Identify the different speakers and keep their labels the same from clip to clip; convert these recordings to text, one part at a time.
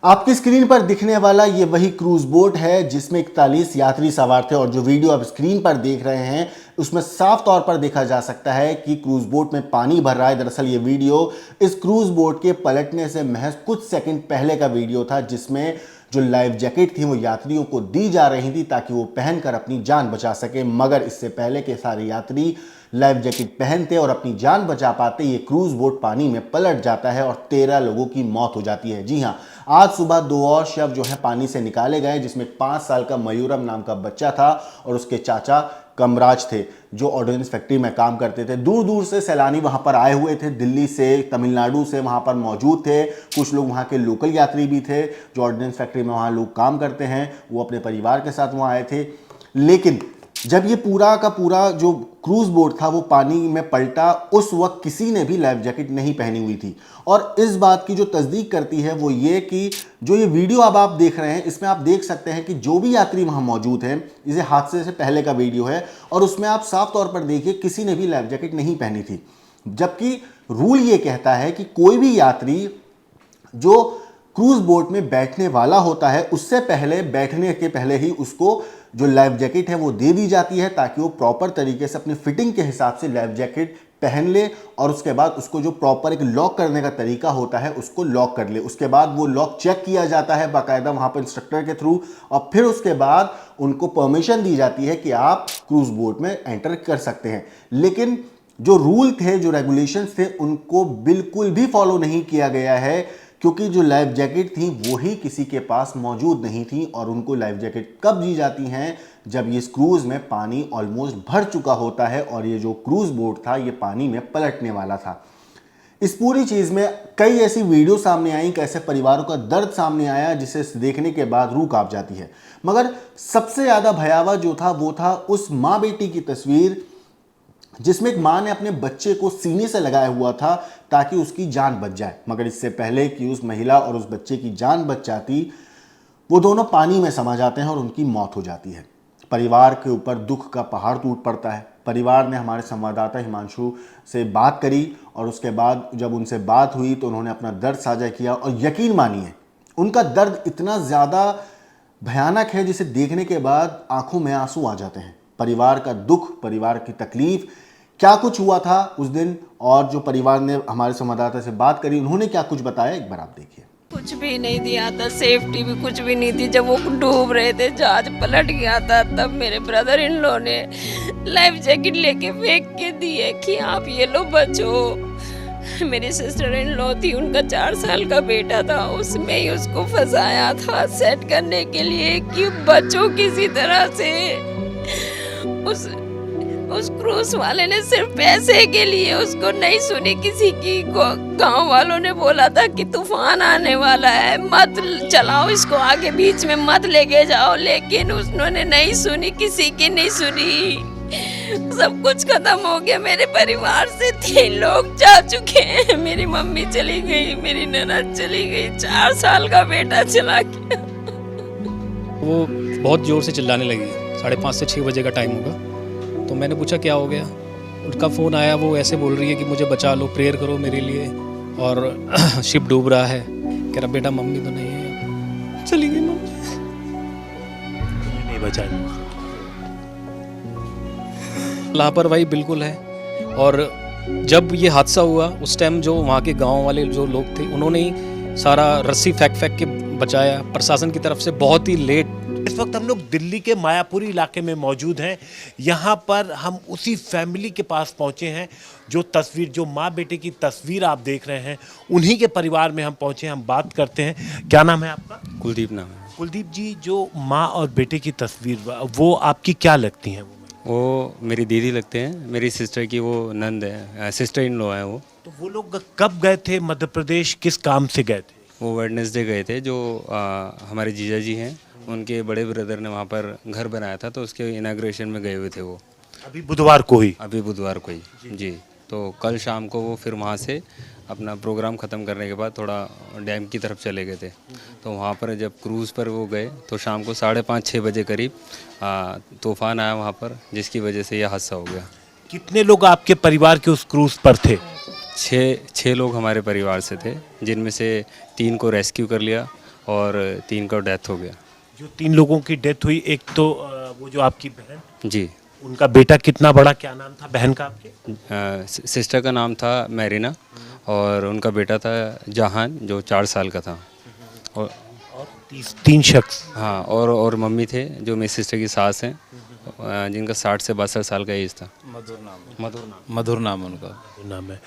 Speaker 1: आपकी स्क्रीन पर दिखने वाला ये वही क्रूज बोट है जिसमें 41 यात्री सवार थे और जो वीडियो आप स्क्रीन पर देख रहे हैं उसमें साफ तौर पर देखा जा सकता है कि क्रूज बोट में पानी भर रहा है। दरअसल ये वीडियो इस क्रूज बोट के पलटने से महज कुछ सेकंड पहले का वीडियो था, जिसमें जो लाइफ जैकेट थी वो यात्रियों को दी जा रही थी ताकि वो पहनकर अपनी जान बचा सके। मगर इससे पहले के सारे यात्री लाइफ जैकेट पहनते और अपनी जान बचा पाते, ये क्रूज बोट पानी में पलट जाता है और 13 लोगों की मौत हो जाती है। जी हाँ, आज सुबह 2 और शव जो है पानी से निकाले गए, जिसमें 5 साल का मयूरम नाम का बच्चा था और उसके चाचा कमराज थे जो ऑर्डिनेंस फैक्ट्री में काम करते थे। दूर दूर से सैलानी वहां पर आए हुए थे, दिल्ली से, तमिलनाडु से वहां पर मौजूद थे। कुछ लोग वहां के लोकल यात्री भी थे जो ऑर्डिनेंस फैक्ट्री में वहां लोग काम करते हैं, वो अपने परिवार के साथ वहां आए थे। लेकिन जब ये पूरा का पूरा जो क्रूज बोट था वो पानी में पलटा, उस वक्त किसी ने भी लाइफ जैकेट नहीं पहनी हुई थी। और इस बात की जो तस्दीक करती है वो ये कि जो ये वीडियो अब आप देख रहे हैं इसमें आप देख सकते हैं कि जो भी यात्री वहां मौजूद हैं, इसे हादसे से पहले का वीडियो है और उसमें आप साफ तौर पर देखिए किसी ने भी लाइफ जैकेट नहीं पहनी थी। जबकि रूल ये कहता है कि कोई भी यात्री जो क्रूज बोट में बैठने वाला होता है उससे पहले, बैठने के पहले ही उसको जो लाइफ जैकेट है वो दे दी जाती है ताकि वो प्रॉपर तरीके से अपनी फिटिंग के हिसाब से लाइफ जैकेट पहन ले और उसके बाद उसको जो प्रॉपर एक लॉक करने का तरीका होता है उसको लॉक कर ले। उसके बाद वो लॉक चेक किया जाता है बाकायदा वहां पर इंस्ट्रक्टर के थ्रू और फिर उसके बाद उनको परमिशन दी जाती है कि आप क्रूज बोट में एंटर कर सकते हैं। लेकिन जो रूल थे, जो रेगुलेशंस थे, उनको बिल्कुल भी फॉलो नहीं किया गया है क्योंकि जो लाइफ जैकेट थी वो ही किसी के पास मौजूद नहीं थी। और उनको लाइफ जैकेट कब दी जाती हैं? जब ये क्रूज में पानी ऑलमोस्ट भर चुका होता है और ये जो क्रूज बोट था ये पानी में पलटने वाला था। इस पूरी चीज में कई ऐसी वीडियो सामने आई, कैसे परिवारों का दर्द सामने आया जिसे देखने के बाद रूह कांप जाती है। मगर सबसे ज्यादा भयावह जो था वो था उस माँ बेटी की तस्वीर जिसमें एक मां ने अपने बच्चे को सीने से लगाया हुआ था ताकि उसकी जान बच जाए। मगर इससे पहले कि उस महिला और उस बच्चे की जान बच जाती, वो दोनों पानी में समा जाते हैं और उनकी मौत हो जाती है। परिवार के ऊपर दुख का पहाड़ टूट पड़ता है। परिवार ने हमारे संवाददाता हिमांशु से बात करी और उसके बाद जब उनसे बात हुई तो उन्होंने अपना दर्द साझा किया और यकीन मानिए उनका दर्द इतना ज़्यादा भयानक है जिसे देखने के बाद आंखों में आंसू आ जाते हैं। परिवार का दुख, परिवार की तकलीफ, क्या कुछ हुआ था उस दिन और जो परिवार ने हमारे संवाददाता से बात करी उन्होंने क्या कुछ बताया, एक बार आप देखिए।
Speaker 2: कुछ भी नहीं दिया था, सेफ्टी भी कुछ भी नहीं थी। जब वो डूब रहे थे, जहाज पलट गया था, तब मेरे ब्रदर इन लो ने लाइफ जैकेट लेके फेंक के दिए कि आप ये लो बचो। मेरी सिस्टर इन लॉ थी, उनका 4 साल का बेटा था, उसमें ही उसको फंसाया था सेट करने के लिए कि बचो किसी तरह से। उस क्रूज वाले ने सिर्फ पैसे के लिए उसको नहीं सुनी किसी की। गांव वालों ने बोला था कि तूफान आने वाला है, मत चलाओ इसको आगे, बीच में मत लेके जाओ, लेकिन उन्होंने नहीं सुनी, किसी की नहीं सुनी। सब कुछ खत्म हो गया। मेरे परिवार से 3 लोग जा चुके हैं। मेरी मम्मी चली गई, मेरी ननद चली गई, 4 साल का बेटा चला गया।
Speaker 3: वो बहुत ज़ोर से चिल्लाने लगी। 5:30 से 6 बजे का टाइम होगा। तो मैंने पूछा क्या हो गया। उनका फ़ोन आया, वो ऐसे बोल रही है कि मुझे बचा लो, प्रेयर करो मेरे लिए, और शिप डूब रहा है। कह रहा बेटा मम्मी तो नहीं है, चली गई मम्मी, नहीं बचा। लापरवाही बिल्कुल है। और जब ये हादसा हुआ उस टाइम जो वहाँ के गांव वाले जो लोग थे उन्होंने ही सारा रस्सी फेंक के बचाया। प्रशासन की तरफ से बहुत ही लेट।
Speaker 4: इस वक्त हम लोग दिल्ली के मायापुरी इलाके में मौजूद हैं। यहाँ पर हम उसी फैमिली के पास पहुँचे हैं जो तस्वीर, जो माँ बेटे की तस्वीर आप देख रहे हैं, उन्हीं के परिवार में हम पहुँचे। हम बात करते हैं। क्या नाम है आपका?
Speaker 3: कुलदीप नाम है।
Speaker 4: कुलदीप जी, जो माँ और बेटे की तस्वीर वो आपकी क्या लगती हैं?
Speaker 3: वो मेरी दीदी लगते हैं, मेरी सिस्टर की वो नंद है, सिस्टर इन लॉ है वो।
Speaker 4: तो वो लोग कब गए थे मध्य प्रदेश, किस काम से गए थे?
Speaker 3: वो वेडनेसडे गए थे। जो हमारे जीजा जी हैं उनके बड़े ब्रदर ने वहाँ पर घर बनाया था तो उसके इनाग्रेशन में गए हुए थे वो।
Speaker 4: अभी बुधवार को ही?
Speaker 3: अभी बुधवार को ही जी। तो कल शाम को वो फिर वहाँ से अपना प्रोग्राम ख़त्म करने के बाद थोड़ा डैम की तरफ चले गए थे। तो वहाँ पर जब क्रूज़ पर वो गए तो शाम को 5:30-6 बजे करीब तूफ़ान आया वहाँ पर, जिसकी वजह से यह हादसा हो गया।
Speaker 4: कितने लोग आपके परिवार के उस क्रूज़ पर थे?
Speaker 3: 6 लोग हमारे परिवार से थे, जिनमें से 3 को रेस्क्यू कर लिया
Speaker 5: और 3 का डेथ हो गया।
Speaker 4: जो 3 लोगों की डेथ हुई, एक तो वो जो आपकी बहन,
Speaker 5: जी।
Speaker 4: उनका बेटा कितना बड़ा, क्या नाम था बहन का आपके?
Speaker 5: सिस्टर का नाम था मैरिना और उनका बेटा था जहान जो 4 साल का था। और
Speaker 4: 3 शख्स।
Speaker 5: हाँ, और मम्मी थे जो मेरी सिस्टर की सास हैं, जिनका 60 से 62 साल का एज था।
Speaker 6: मधुर नाम उनका
Speaker 4: नाम है।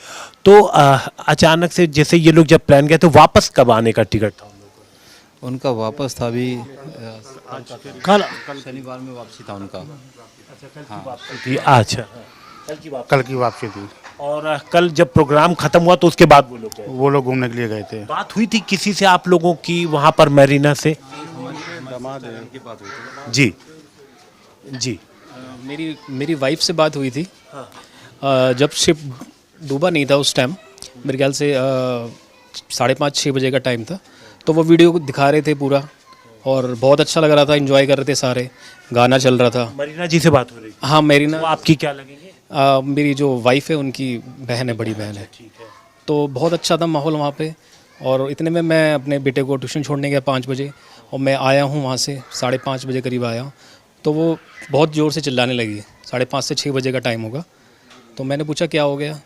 Speaker 4: तो अचानक से जैसे ये लोग जब प्लान गए तो वापस कब आने का टिकट था
Speaker 6: उनका वापस था अभी
Speaker 4: कल?
Speaker 6: शनिवार में वापसी था उनका।
Speaker 4: थी अच्छा,
Speaker 7: कल की वापसी थी।
Speaker 4: और कल जब प्रोग्राम खत्म हुआ तो उसके बाद वो लोग गए?
Speaker 7: वो लोग घूमने के लिए गए थे।
Speaker 4: बात हुई थी किसी से आप लोगों की वहाँ पर मैरीना से? जी जी।
Speaker 3: मेरी वाइफ से बात हुई थी। जब शिप डूबा नहीं था उस टाइम, मेरे ख्याल से 5:30-6 बजे का टाइम था। तो वो वीडियो को दिखा रहे थे पूरा और बहुत अच्छा लग रहा था, एंजॉय कर रहे थे सारे, गाना चल रहा था।
Speaker 4: मरीना जी से बात हो रही थी?
Speaker 3: हाँ, मेरीना
Speaker 4: वो आपकी क्या लगेंगे?
Speaker 3: मेरी जो वाइफ है उनकी बहन है, बड़ी बहन है। तो बहुत अच्छा था माहौल वहाँ पे। और इतने में मैं अपने बेटे को ट्यूशन छोड़ने गया 5 बजे, और मैं आया हूँ वहाँ से 5:30 बजे करीब आया। तो वो बहुत ज़ोर से चिल्लाने लगी। 5:30 से 6 बजे का टाइम होगा। तो मैंने पूछा क्या हो गया।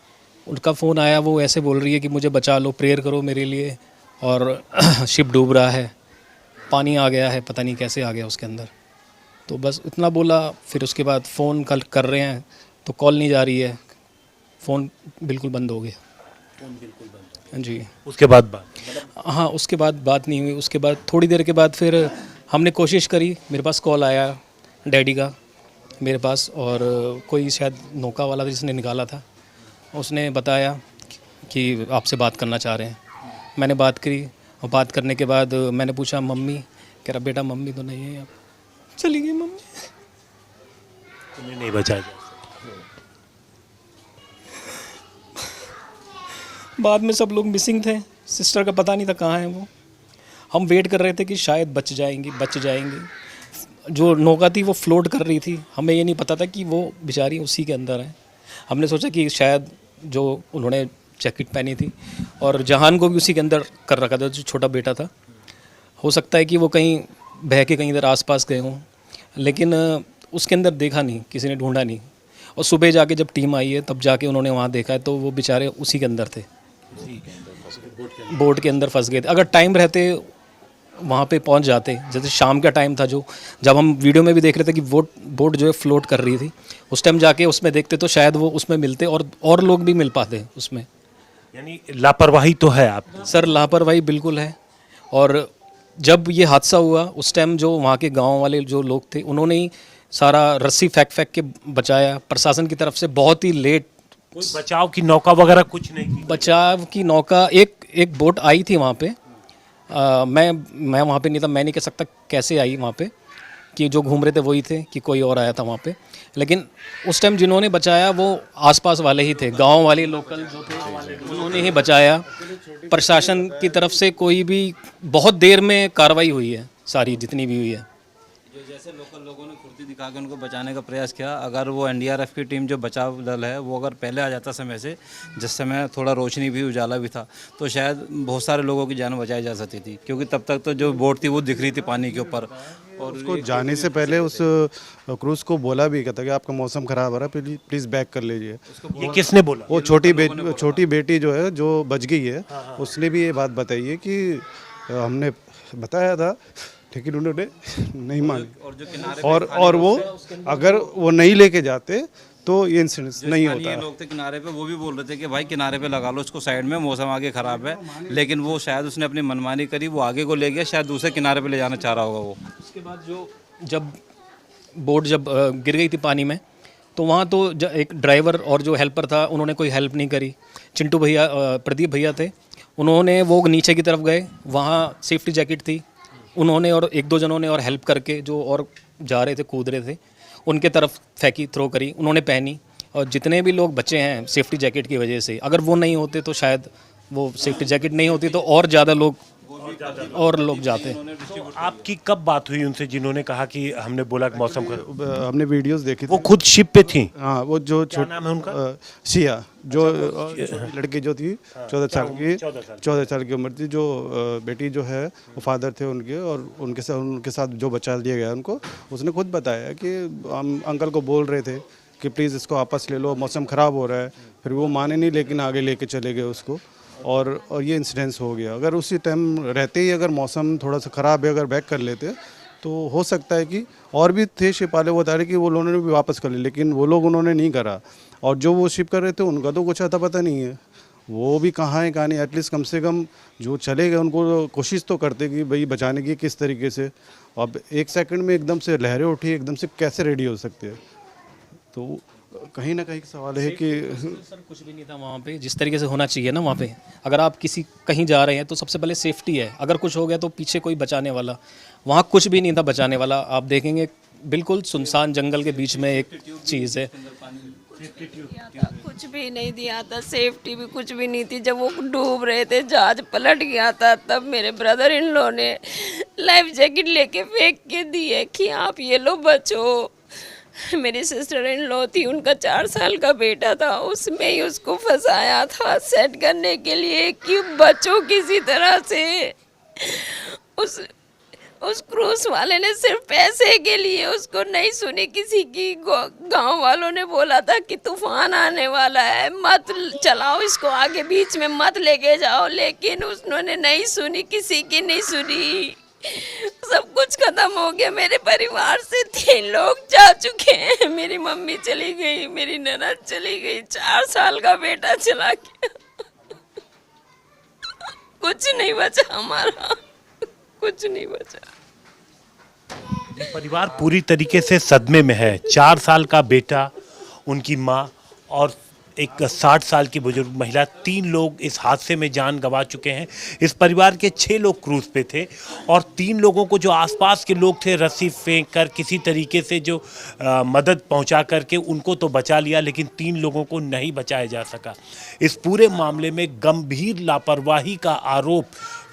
Speaker 3: उनका फ़ोन आया, वो ऐसे बोल रही है कि मुझे बचा लो, प्रेयर करो मेरे लिए, और शिप डूब रहा है, पानी आ गया है, पता नहीं कैसे आ गया उसके अंदर। तो बस इतना बोला। फिर उसके बाद फ़ोन कल कर रहे हैं तो कॉल नहीं जा रही है, फ़ोन बिल्कुल बंद हो गया। जी।
Speaker 4: उसके बाद बात?
Speaker 3: हाँ, उसके बाद बात नहीं हुई। उसके बाद थोड़ी देर के बाद फिर हमने कोशिश करी, मेरे पास कॉल आया डैडी का मेरे पास, और कोई शायद नौका वाला था जिसने निकाला था, उसने बताया कि आपसे बात करना चाह रहे हैं। मैंने बात करी, और बात करने के बाद मैंने पूछा मम्मी, कह रहा बेटा मम्मी तो नहीं है, अब चली गई मम्मी।
Speaker 4: तुम्हें नहीं बचाया जा?
Speaker 3: बाद में सब लोग मिसिंग थे, सिस्टर का पता नहीं था कहाँ है वो। हम वेट कर रहे थे कि शायद बच जाएंगी। जो नौका थी वो फ्लोट कर रही थी, हमें ये नहीं पता था कि वो बेचारी उसी के अंदर है। हमने सोचा कि शायद जो उन्होंने जैकेट पहनी थी, और जहान को भी उसी के अंदर कर रखा था, जो छोटा बेटा था, हो सकता है कि वो कहीं बह के कहीं इधर आसपास गए हों, लेकिन उसके अंदर देखा नहीं, किसी ने ढूंढा नहीं। और सुबह जाके जब टीम आई है तब जाके उन्होंने वहाँ देखा है, तो वो बेचारे उसी के अंदर थे, बोट के अंदर फंस गए थे। अगर टाइम रहते वहाँ पे पहुँच जाते, जैसे शाम का टाइम था, जो जब हम वीडियो में भी देख रहे थे कि बोट जो है फ्लोट कर रही थी, उस टाइम जाके उसमें देखते तो शायद वो उसमें मिलते, और लोग भी मिल पाते उसमें।
Speaker 4: यानी लापरवाही तो है आप?
Speaker 3: सर, लापरवाही बिल्कुल है। और जब ये हादसा हुआ उस टाइम जो वहाँ के गांव वाले जो लोग थे, उन्होंने ही सारा रस्सी फेंक के बचाया। प्रशासन की तरफ से बहुत ही लेट,
Speaker 4: कोई बचाव की नौका वगैरह कुछ नहीं की?
Speaker 3: बचाव की नौका एक बोट आई थी वहाँ पे। मैं वहाँ पे नहीं था, मैं नहीं कह सकता कैसे आई वहाँ पे, कि जो घूम रहे थे वही थे कि कोई और आया था वहाँ पे। लेकिन उस टाइम जिन्होंने बचाया वो आसपास वाले ही थे, गांव वाले लोकल जो थे, उन्होंने ही बचाया। प्रशासन की तरफ से कोई भी बहुत देर में कार्रवाई हुई है, सारी जितनी भी हुई है।
Speaker 6: जो जैसे लोकल लोगों ने फुर्ती दिखा के उनको बचाने का प्रयास किया, अगर वो एनडीआरएफ की टीम जो बचाव दल है वो अगर पहले आ जाता समय से, जिस समय थोड़ा रोशनी भी उजाला भी था, तो शायद बहुत सारे लोगों की जान बचाई जा सकती थी, क्योंकि तब तक तो जो बोट थी वो दिख रही थी पानी के ऊपर। और
Speaker 7: उसको जाने से पहले उस क्रूज को बोला भी कहता कि आपका मौसम खराब हो रहा है, प्लीज़ बैक कर लीजिए।
Speaker 4: ये किसने बोला?
Speaker 7: वो छोटी बेटी जो है, जो बच गई है, उसने भी ये बात बताई है कि हमने बताया था, लेकिन उन्होंने नहीं मानी। और वो अगर वो नहीं लेके जाते तो ये इंसिडेंट नहीं होता।
Speaker 6: ये लोग थे किनारे पे, वो भी बोल रहे थे कि भाई किनारे पे लगा लो इसको साइड में, मौसम आगे ख़राब है, लेकिन वो शायद उसने अपनी मनमानी करी, वो आगे को ले गया, शायद दूसरे किनारे पे ले जाना चाह रहा होगा वो।
Speaker 3: उसके बाद जब बोट गिर गई थी पानी में, तो वहाँ तो एक ड्राइवर और जो हेल्पर था उन्होंने कोई हेल्प नहीं करी। चिंटू भैया, प्रदीप भैया थे, उन्होंने वो नीचे की तरफ गए, वहाँ सेफ्टी जैकेट थी, उन्होंने और 1-2 जनों ने और हेल्प करके जो और जा रहे थे, कूद रहे थे, उनके तरफ फेंकी, थ्रो करी, उन्होंने पहनी। और जितने भी लोग बचे हैं सेफ्टी जैकेट की वजह से, अगर वो नहीं होते तो शायद वो सेफ्टी जैकेट नहीं होती तो और ज़्यादा लोग और लोग जाते हैं।
Speaker 4: तो आपकी कब बात हुई उनसे जिन्होंने कहा कि हमने बोला कि मौसम खराब?
Speaker 7: हमने वीडियोस देखी
Speaker 4: वो
Speaker 7: थी।
Speaker 4: खुद शिप पे थी?
Speaker 7: हाँ, वो जो
Speaker 4: क्या नाम है उनका?
Speaker 7: सिया, जो लड़की जो थी 14 साल की, 14 साल की उम्र थी, जो बेटी जो है वो फादर थे उनके, और उनके साथ जो बचा लिया गया उनको, उसने खुद बताया कि हम अंकल को बोल रहे थे कि प्लीज़ इसको वापस ले लो, मौसम ख़राब हो रहा है। फिर वो माने नहीं, लेकिन आगे लेके चले गए उसको, और ये इंसिडेंस हो गया। अगर उसी टाइम रहते ही अगर मौसम थोड़ा सा ख़राब है, अगर बैक कर लेते तो हो सकता है कि और भी थे शिप वाले, वो बता रहे कि वो लोगों ने भी वापस कर लिया, लेकिन वो लोग उन्होंने नहीं करा। और जो वो शिप कर रहे थे उनका तो कुछ आता पता नहीं है, वो भी कहाँ है कहाँ नहीं। एटलीस्ट कम से कम जो चले गए उनको कोशिश तो करते कि भाई बचाने की किस तरीके से। अब 1 सेकंड में एकदम से लहरें उठी, एकदम से कैसे रेडी हो सकते हैं? तो कहीं ना कहीं सवाल है कि
Speaker 3: सर कुछ भी नहीं था वहाँ पे, जिस तरीके से होना चाहिए ना वहाँ पे। अगर आप कहीं जा रहे हैं तो सबसे पहले सेफ्टी है, अगर कुछ हो गया तो पीछे कोई बचाने वाला, वहाँ कुछ भी नहीं था बचाने वाला। आप देखेंगे बिल्कुल सुनसान जंगल के बीच में एक चीज़ है।
Speaker 2: कुछ भी नहीं दिया था, सेफ्टी भी कुछ भी नहीं थी। जब वो डूब रहे थे, जहाज पलट गया था, तब मेरे ब्रदर इन लॉ ने लाइफ जैकेट लेके फेंक के दिए कि आप ये लो बचो। मेरी सिस्टर इन लॉ थी, उनका 4 साल का बेटा था, उसमें ही उसको फंसाया था सेट करने के लिए कि बचो किसी तरह से। उस क्रूज वाले ने सिर्फ पैसे के लिए उसको नहीं सुनी किसी की। गांव वालों ने बोला था कि तूफान आने वाला है, मत चलाओ इसको आगे, बीच में मत लेके जाओ, लेकिन उन्होंने नहीं सुनी, किसी की नहीं सुनी। सब कुछ खत्म हो गया। मेरे परिवार से 3 लोग जा चुके हैं। मेरी मम्मी चली गई, मेरी ननद चली गई, 4 साल का बेटा चला गया। कुछ नहीं बचा हमारा, कुछ नहीं बचा।
Speaker 4: परिवार पूरी तरीके से सदमे में है। 4 साल का बेटा, उनकी माँ और एक 60 साल की बुजुर्ग महिला, 3 लोग इस हादसे में जान गंवा चुके हैं। इस परिवार के 6 लोग क्रूज पे थे और 3 लोगों को जो आसपास के लोग थे रस्सी फेंक कर किसी तरीके से जो मदद पहुंचा करके उनको तो बचा लिया, लेकिन 3 लोगों को नहीं बचाया जा सका। इस पूरे मामले में गंभीर लापरवाही का आरोप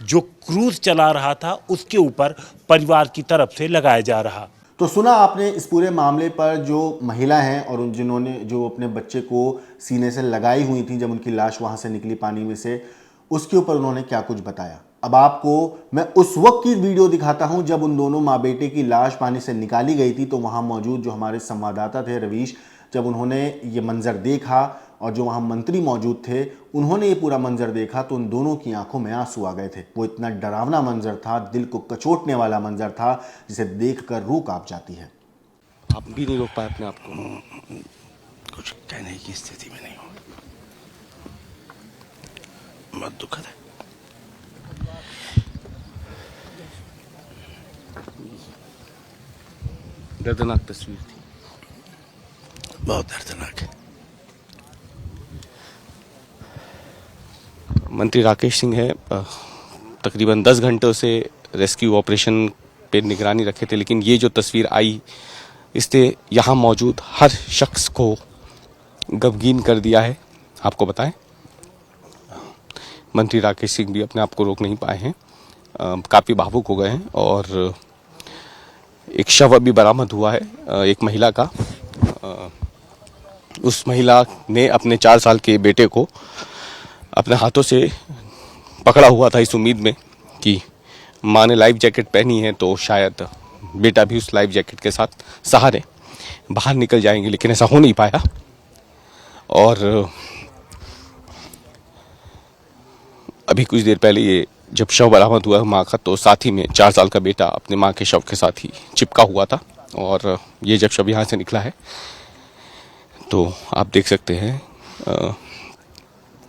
Speaker 4: जो क्रूज चला रहा था उसके ऊपर परिवार की तरफ से लगाया जा रहा।
Speaker 1: तो सुना आपने इस पूरे मामले पर जो महिला हैं और जिन्होंने जो अपने बच्चे को सीने से लगाई हुई थी जब उनकी लाश वहां से निकली पानी में से, उसके ऊपर उन्होंने क्या कुछ बताया। अब आपको मैं उस वक्त की वीडियो दिखाता हूं जब उन दोनों माँ बेटे की लाश पानी से निकाली गई थी। तो वहां मौजूद जो हमारे संवाददाता थे रवीश, जब उन्होंने ये मंजर देखा और जो वहाँ मंत्री मौजूद थे उन्होंने ये पूरा मंजर देखा तो उन दोनों की आंखों में आंसू आ गए थे। वो इतना डरावना मंजर था, दिल को कचोटने वाला मंजर था, जिसे देखकर रूह कांप जाती है।
Speaker 8: आप भी नहीं रोक पाए अपने आप को? कुछ कहने की स्थिति में नहीं हो, बहुत दुखद है। दर्दनाक तस्वीर थी, बहुत दर्दनाक है। मंत्री राकेश सिंह है, तकरीबन 10 घंटों से रेस्क्यू ऑपरेशन पे निगरानी रखे थे, लेकिन ये जो तस्वीर आई इसने यहाँ मौजूद हर शख्स को गमगीन कर दिया है। आपको बताएं, मंत्री राकेश सिंह भी अपने आप को रोक नहीं पाए हैं, काफ़ी भावुक हो गए हैं। और एक शव अभी बरामद हुआ है एक महिला का। उस महिला ने अपने 4 साल के बेटे को अपने हाथों से पकड़ा हुआ था इस उम्मीद में कि माँ ने लाइफ जैकेट पहनी है तो शायद बेटा भी उस लाइफ जैकेट के साथ सहारे बाहर निकल जाएंगे, लेकिन ऐसा हो नहीं पाया। और अभी कुछ देर पहले ये जब शव बरामद हुआ माँ का, तो साथ ही में 4 साल का बेटा अपने माँ के शव के साथ ही चिपका हुआ था। और ये जब शव यहाँ से निकला है तो आप देख सकते हैं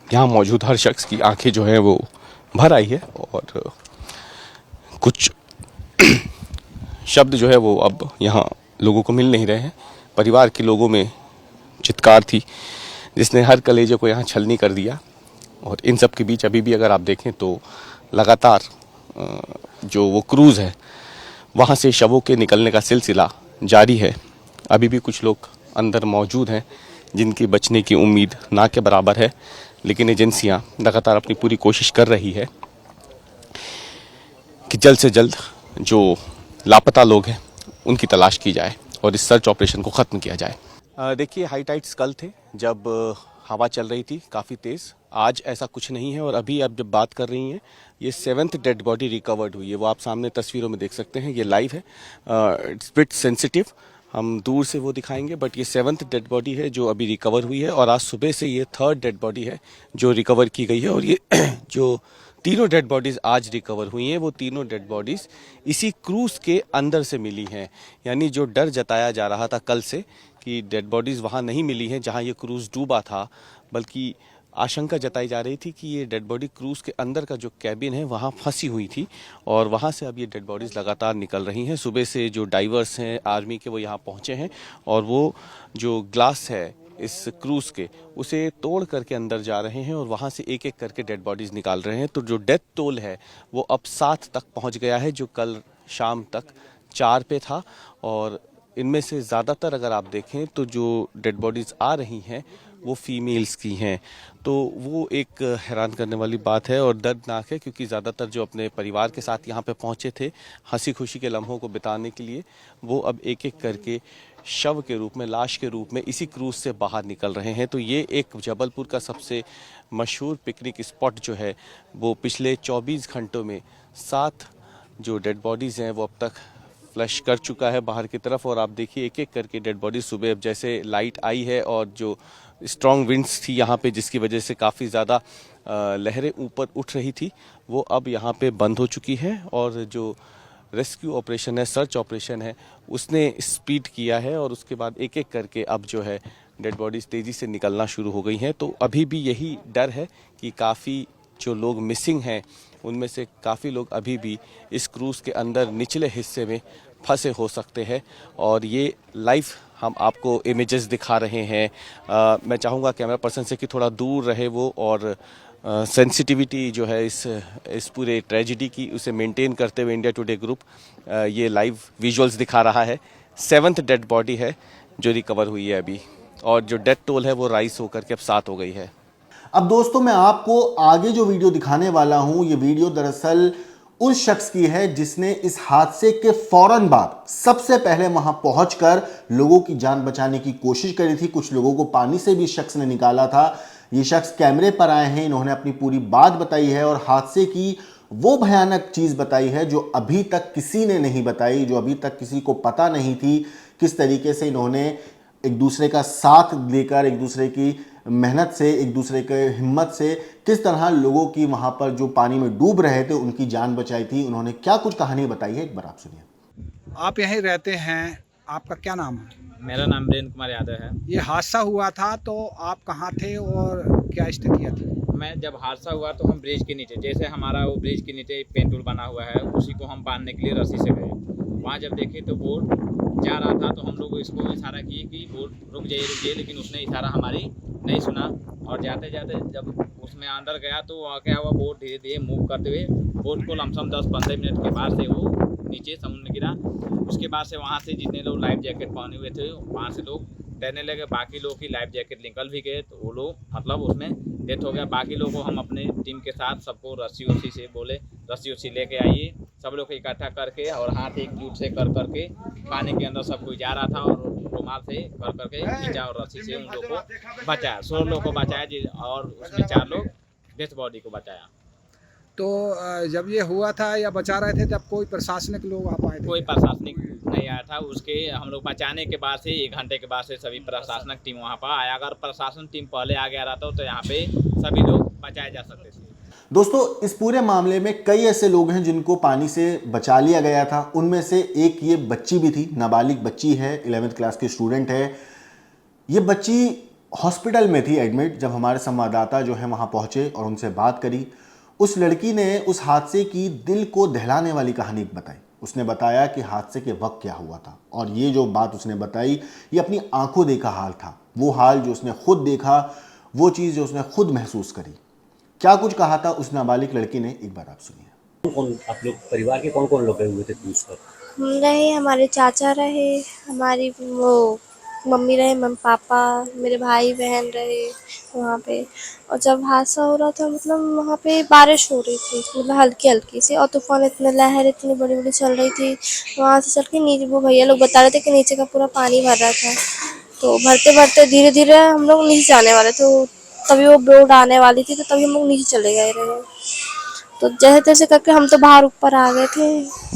Speaker 8: यहाँ मौजूद हर शख्स की आंखें जो है वो भर आई है। और कुछ शब्द जो है वो अब यहाँ लोगों को मिल नहीं रहे हैं। परिवार के लोगों में चित्कार थी जिसने हर कलेजे को यहाँ छलनी कर दिया। और इन सब के बीच अभी भी अगर आप देखें तो लगातार जो वो क्रूज़ है वहाँ से शवों के निकलने का सिलसिला जारी है। अभी भी कुछ लोग अंदर मौजूद हैं जिनकी बचने की उम्मीद ना के बराबर है, लेकिन एजेंसियां लगातार अपनी पूरी कोशिश कर रही है कि जल्द से जल्द जो लापता लोग हैं उनकी तलाश की जाए और इस सर्च ऑपरेशन को ख़त्म किया जाए। देखिए, हाई टाइड्स कल थे जब हवा चल रही थी काफ़ी तेज़। आज ऐसा कुछ नहीं है और अभी आप जब बात कर रही हैं, ये 7th डेड बॉडी रिकवर्ड हुई है, वो आप सामने तस्वीरों में देख सकते हैं। ये लाइव है, इट्स बिट सेंसिटिव, हम दूर से वो दिखाएंगे, बट ये 7th डेड बॉडी है जो अभी रिकवर हुई है और आज सुबह से ये 3rd डेड बॉडी है जो रिकवर की गई है। और ये जो तीनों डेड बॉडीज़ आज रिकवर हुई हैं वो तीनों डेड बॉडीज़ इसी क्रूज़ के अंदर से मिली हैं। यानी जो डर जताया जा रहा था कल से कि डेड बॉडीज़ वहाँ नहीं मिली हैं जहाँ ये क्रूज़ डूबा था, बल्कि आशंका जताई जा रही थी कि ये डेड बॉडी क्रूज़ के अंदर का जो कैबिन है वहाँ फंसी हुई थी और वहाँ से अब ये डेड बॉडीज़ लगातार निकल रही हैं। सुबह से जो डाइवर्स हैं आर्मी के वो यहाँ पहुँचे हैं और वो जो ग्लास है इस क्रूज़ के उसे तोड़ करके अंदर जा रहे हैं और वहाँ से एक एक करके डेड बॉडीज़ निकाल रहे हैं। तो जो डेथ टोल है वो अब 7 तक पहुँच गया है, जो कल शाम तक 4 पे था। और इनमें से ज़्यादातर अगर आप देखें तो जो डेड बॉडीज़ आ रही हैं वो फीमेल्स की हैं। तो वो एक हैरान करने वाली बात है और दर्दनाक है, क्योंकि ज़्यादातर जो अपने परिवार के साथ यहाँ पे पहुँचे थे हंसी खुशी के लम्हों को बिताने के लिए, वो अब एक एक करके शव के रूप में, लाश के रूप में इसी क्रूज़ से बाहर निकल रहे हैं। तो ये एक जबलपुर का सबसे मशहूर पिकनिक स्पॉट जो है वो पिछले 24 घंटों में 7 जो डेड बॉडीज़ हैं वो अब तक फ्लश कर चुका है बाहर की तरफ। और आप देखिए एक एक करके डेड बॉडी सुबह अब जैसे लाइट आई है और जो स्ट्रॉन्ग विंड्स थी यहाँ पे जिसकी वजह से काफ़ी ज़्यादा लहरें ऊपर उठ रही थी वो अब यहाँ पे बंद हो चुकी है। और जो रेस्क्यू ऑपरेशन है, सर्च ऑपरेशन है, उसने स्पीड किया है और उसके बाद एक एक करके अब जो है डेड बॉडीज़ तेज़ी से निकलना शुरू हो गई हैं। तो अभी भी यही डर है कि काफ़ी जो लोग मिसिंग हैं उनमें से काफ़ी लोग अभी भी इस क्रूज़ के अंदर निचले हिस्से में फंसे हो सकते हैं। और ये लाइव हम आपको इमेजेस दिखा रहे हैं। मैं चाहूँगा कैमरा पर्सन से कि थोड़ा दूर रहे वो और सेंसिटिविटी जो है इस पूरे ट्रेजिडी की उसे मेंटेन करते हुए इंडिया टुडे ग्रुप ये लाइव विजुअल्स दिखा रहा है। 7th डेड बॉडी है जो रिकवर हुई है अभी, और जो डेथ टोल है वो राइज होकर के अब 7 हो गई है।
Speaker 1: अब दोस्तों मैं आपको आगे जो वीडियो दिखाने वाला हूं, ये वीडियो दरअसल उस शख्स की है जिसने इस हादसे के फौरन बाद सबसे पहले वहां पहुंचकर लोगों की जान बचाने की कोशिश करी थी। कुछ लोगों को पानी से भी इस शख्स ने निकाला था। ये शख्स कैमरे पर आए हैं, इन्होंने अपनी पूरी बात बताई है और हादसे की वो भयानक चीज बताई है जो अभी तक किसी ने नहीं बताई, जो अभी तक किसी को पता नहीं थी। किस तरीके से इन्होंने एक दूसरे का साथ लेकर, एक दूसरे की मेहनत से, एक दूसरे के हिम्मत से किस तरह लोगों की वहां पर जो पानी में डूब रहे थे उनकी जान बचाई थी। उन्होंने क्या कुछ कहानी बताई है, एक बार आप सुनिए।
Speaker 9: आप यहीं रहते हैं, आपका क्या नाम है?
Speaker 10: मेरा नाम वीरेंद्र कुमार यादव है।
Speaker 9: ये हादसा हुआ था तो आप कहाँ थे और क्या स्थितियाँ थी?
Speaker 10: मैं जब हादसा हुआ तो हम ब्रिज के नीचे, जैसे हमारा वो ब्रिज के नीचे पेंटूल बना हुआ है, उसी को हम बांधने के लिए रस्सी से गए। वहाँ जब देखे तो बोट जा रहा था तो हम लोग इसको इशारा किए कि बोट रुक जाइए, लेकिन उसने इशारा हमारी नहीं सुना। और जाते जाते जब उसमें अंदर गया तो क्या हुआ, बोट धीरे धीरे मूव करते हुए बोट को लमसम 10-15 मिनट के बाद से वो नीचे समुद्र में गिरा। उसके बाद से वहाँ से जितने लोग लाइफ जैकेट पहने हुए थे वहाँ से लोग तैरने लगे। बाकी लोग की लाइफ जैकेट निकल भी गए तो वो लोग मतलब उसमें डेथ हो गया। बाकी लोगों को हम अपने टीम के साथ सबको रस्सी उस्सी से बोले रस्सी उस्सी लेके आइए, सब लोग को इकट्ठा करके और हाथ एकजुट से कर करके पानी के अंदर सब कोई जा रहा था और रुमाल से कर करके खींचा और रस्सी से उन लोग को बचाया। 16 लोग को बचाया और उसमें 4 लोग डेथ बॉडी को बचाया।
Speaker 9: तो जब ये हुआ था या बचा रहे थे तब कोई प्रशासनिक लोग आ पाए थे?
Speaker 10: कोई प्रशासनिक नहीं आया था। उसके हम लोग बचाने के बाद से 1 घंटे के बाद से सभी प्रशासनिक टीम वहाँ पर आया। अगर प्रशासन टीम पहले आ गया रहता तो यहाँ पे सभी लोग बचाए जा सकते थे।
Speaker 1: दोस्तों इस पूरे मामले में कई ऐसे लोग हैं जिनको पानी से बचा लिया गया था। उनमें से एक ये बच्ची भी थी, नाबालिग बच्ची है, 11th क्लास की स्टूडेंट है। ये बच्ची हॉस्पिटल में थी एडमिट जब हमारे संवाददाता जो है वहाँ पहुँचे और उनसे बात करी। उस लड़की ने उस हादसे की दिल को दहलाने वाली कहानी बताई। उसने बताया कि हादसे के वक्त क्या हुआ था और ये जो बात उसने बताई ये अपनी आंखों देखा हाल था। वो हाल जो उसने खुद देखा, वो चीज़ जो उसने खुद महसूस करी। क्या कुछ कहा था उस नाबालिग लड़की ने, एक बार आप सुनिए।
Speaker 11: कौन आप लोग परिवार के कौन कौन लोग गए हुए थे क्रूज पर?
Speaker 12: हम रहे, हमारे चाचा रहे, हमारी वो
Speaker 11: मम्मी रहे, पापा, मेरे भाई बहन रहे वहाँ पे। और जब हादसा हो रहा था मतलब वहाँ पे बारिश हो रही थी, मतलब हल्की हल्की सी, और तूफान इतने, लहर इतनी बड़ी बड़ी चल रही थी। वहाँ से चल के नीचे, वो भैया लोग बता रहे थे कि नीचे का पूरा पानी भर रहा था। तो भरते भरते धीरे धीरे हम लोग नीचे जाने वाले थे, तभी वो बोट आने वाली थी, तो तभी हम लोग नीचे चले गए रहे। तो जैसे तैसे करके हम तो बाहर ऊपर आ गए थे।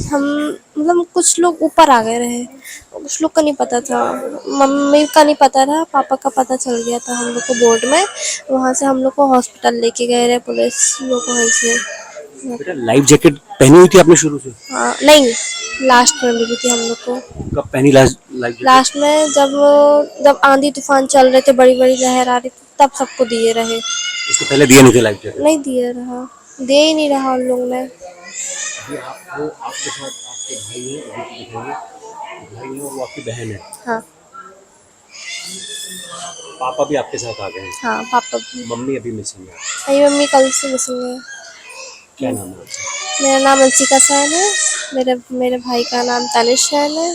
Speaker 11: हम मतलब कुछ लोग ऊपर आ गए रहे, कुछ लोग का नहीं पता था। मम्मी का नहीं पता था, पापा का पता चल गया था हम लोग को बोर्ड में। वहाँ से हम लोग को हॉस्पिटल लेके गए रहे पुलिस लोग वहीं से।
Speaker 12: बेटा लाइफ जैकेट पहनी हुई थी आपने शुरू से?
Speaker 11: हाँ नहीं, लास्ट में मिली थी हम लोग को।
Speaker 12: कब पहनी लाइफ जैकेट?
Speaker 11: लास्ट में जब आंधी तूफान चल रहे थे, बड़ी बड़ी लहर आ रही थी, तब सबको दिए रहे।
Speaker 12: इसके पहले दिए नहीं थे लाइफ जैकेट?
Speaker 11: नहीं दिए रहा, दे ही नहीं रहा उन लोग ने।
Speaker 12: अभी आपको आपके साथ आपके भाई है, भाई है, वो आपकी बहन है।
Speaker 11: हाँ।
Speaker 12: पापा भी आपके साथ आ गए हैं?
Speaker 11: हाँ पापा भी।
Speaker 12: मम्मी अभी मिसिंग है?
Speaker 11: मेरी मम्मी कल से मिसिंग है।
Speaker 12: क्या नाम है?
Speaker 11: मेरा नाम अंशिका सैन है, मेरे भाई का नाम तनिष सैन है,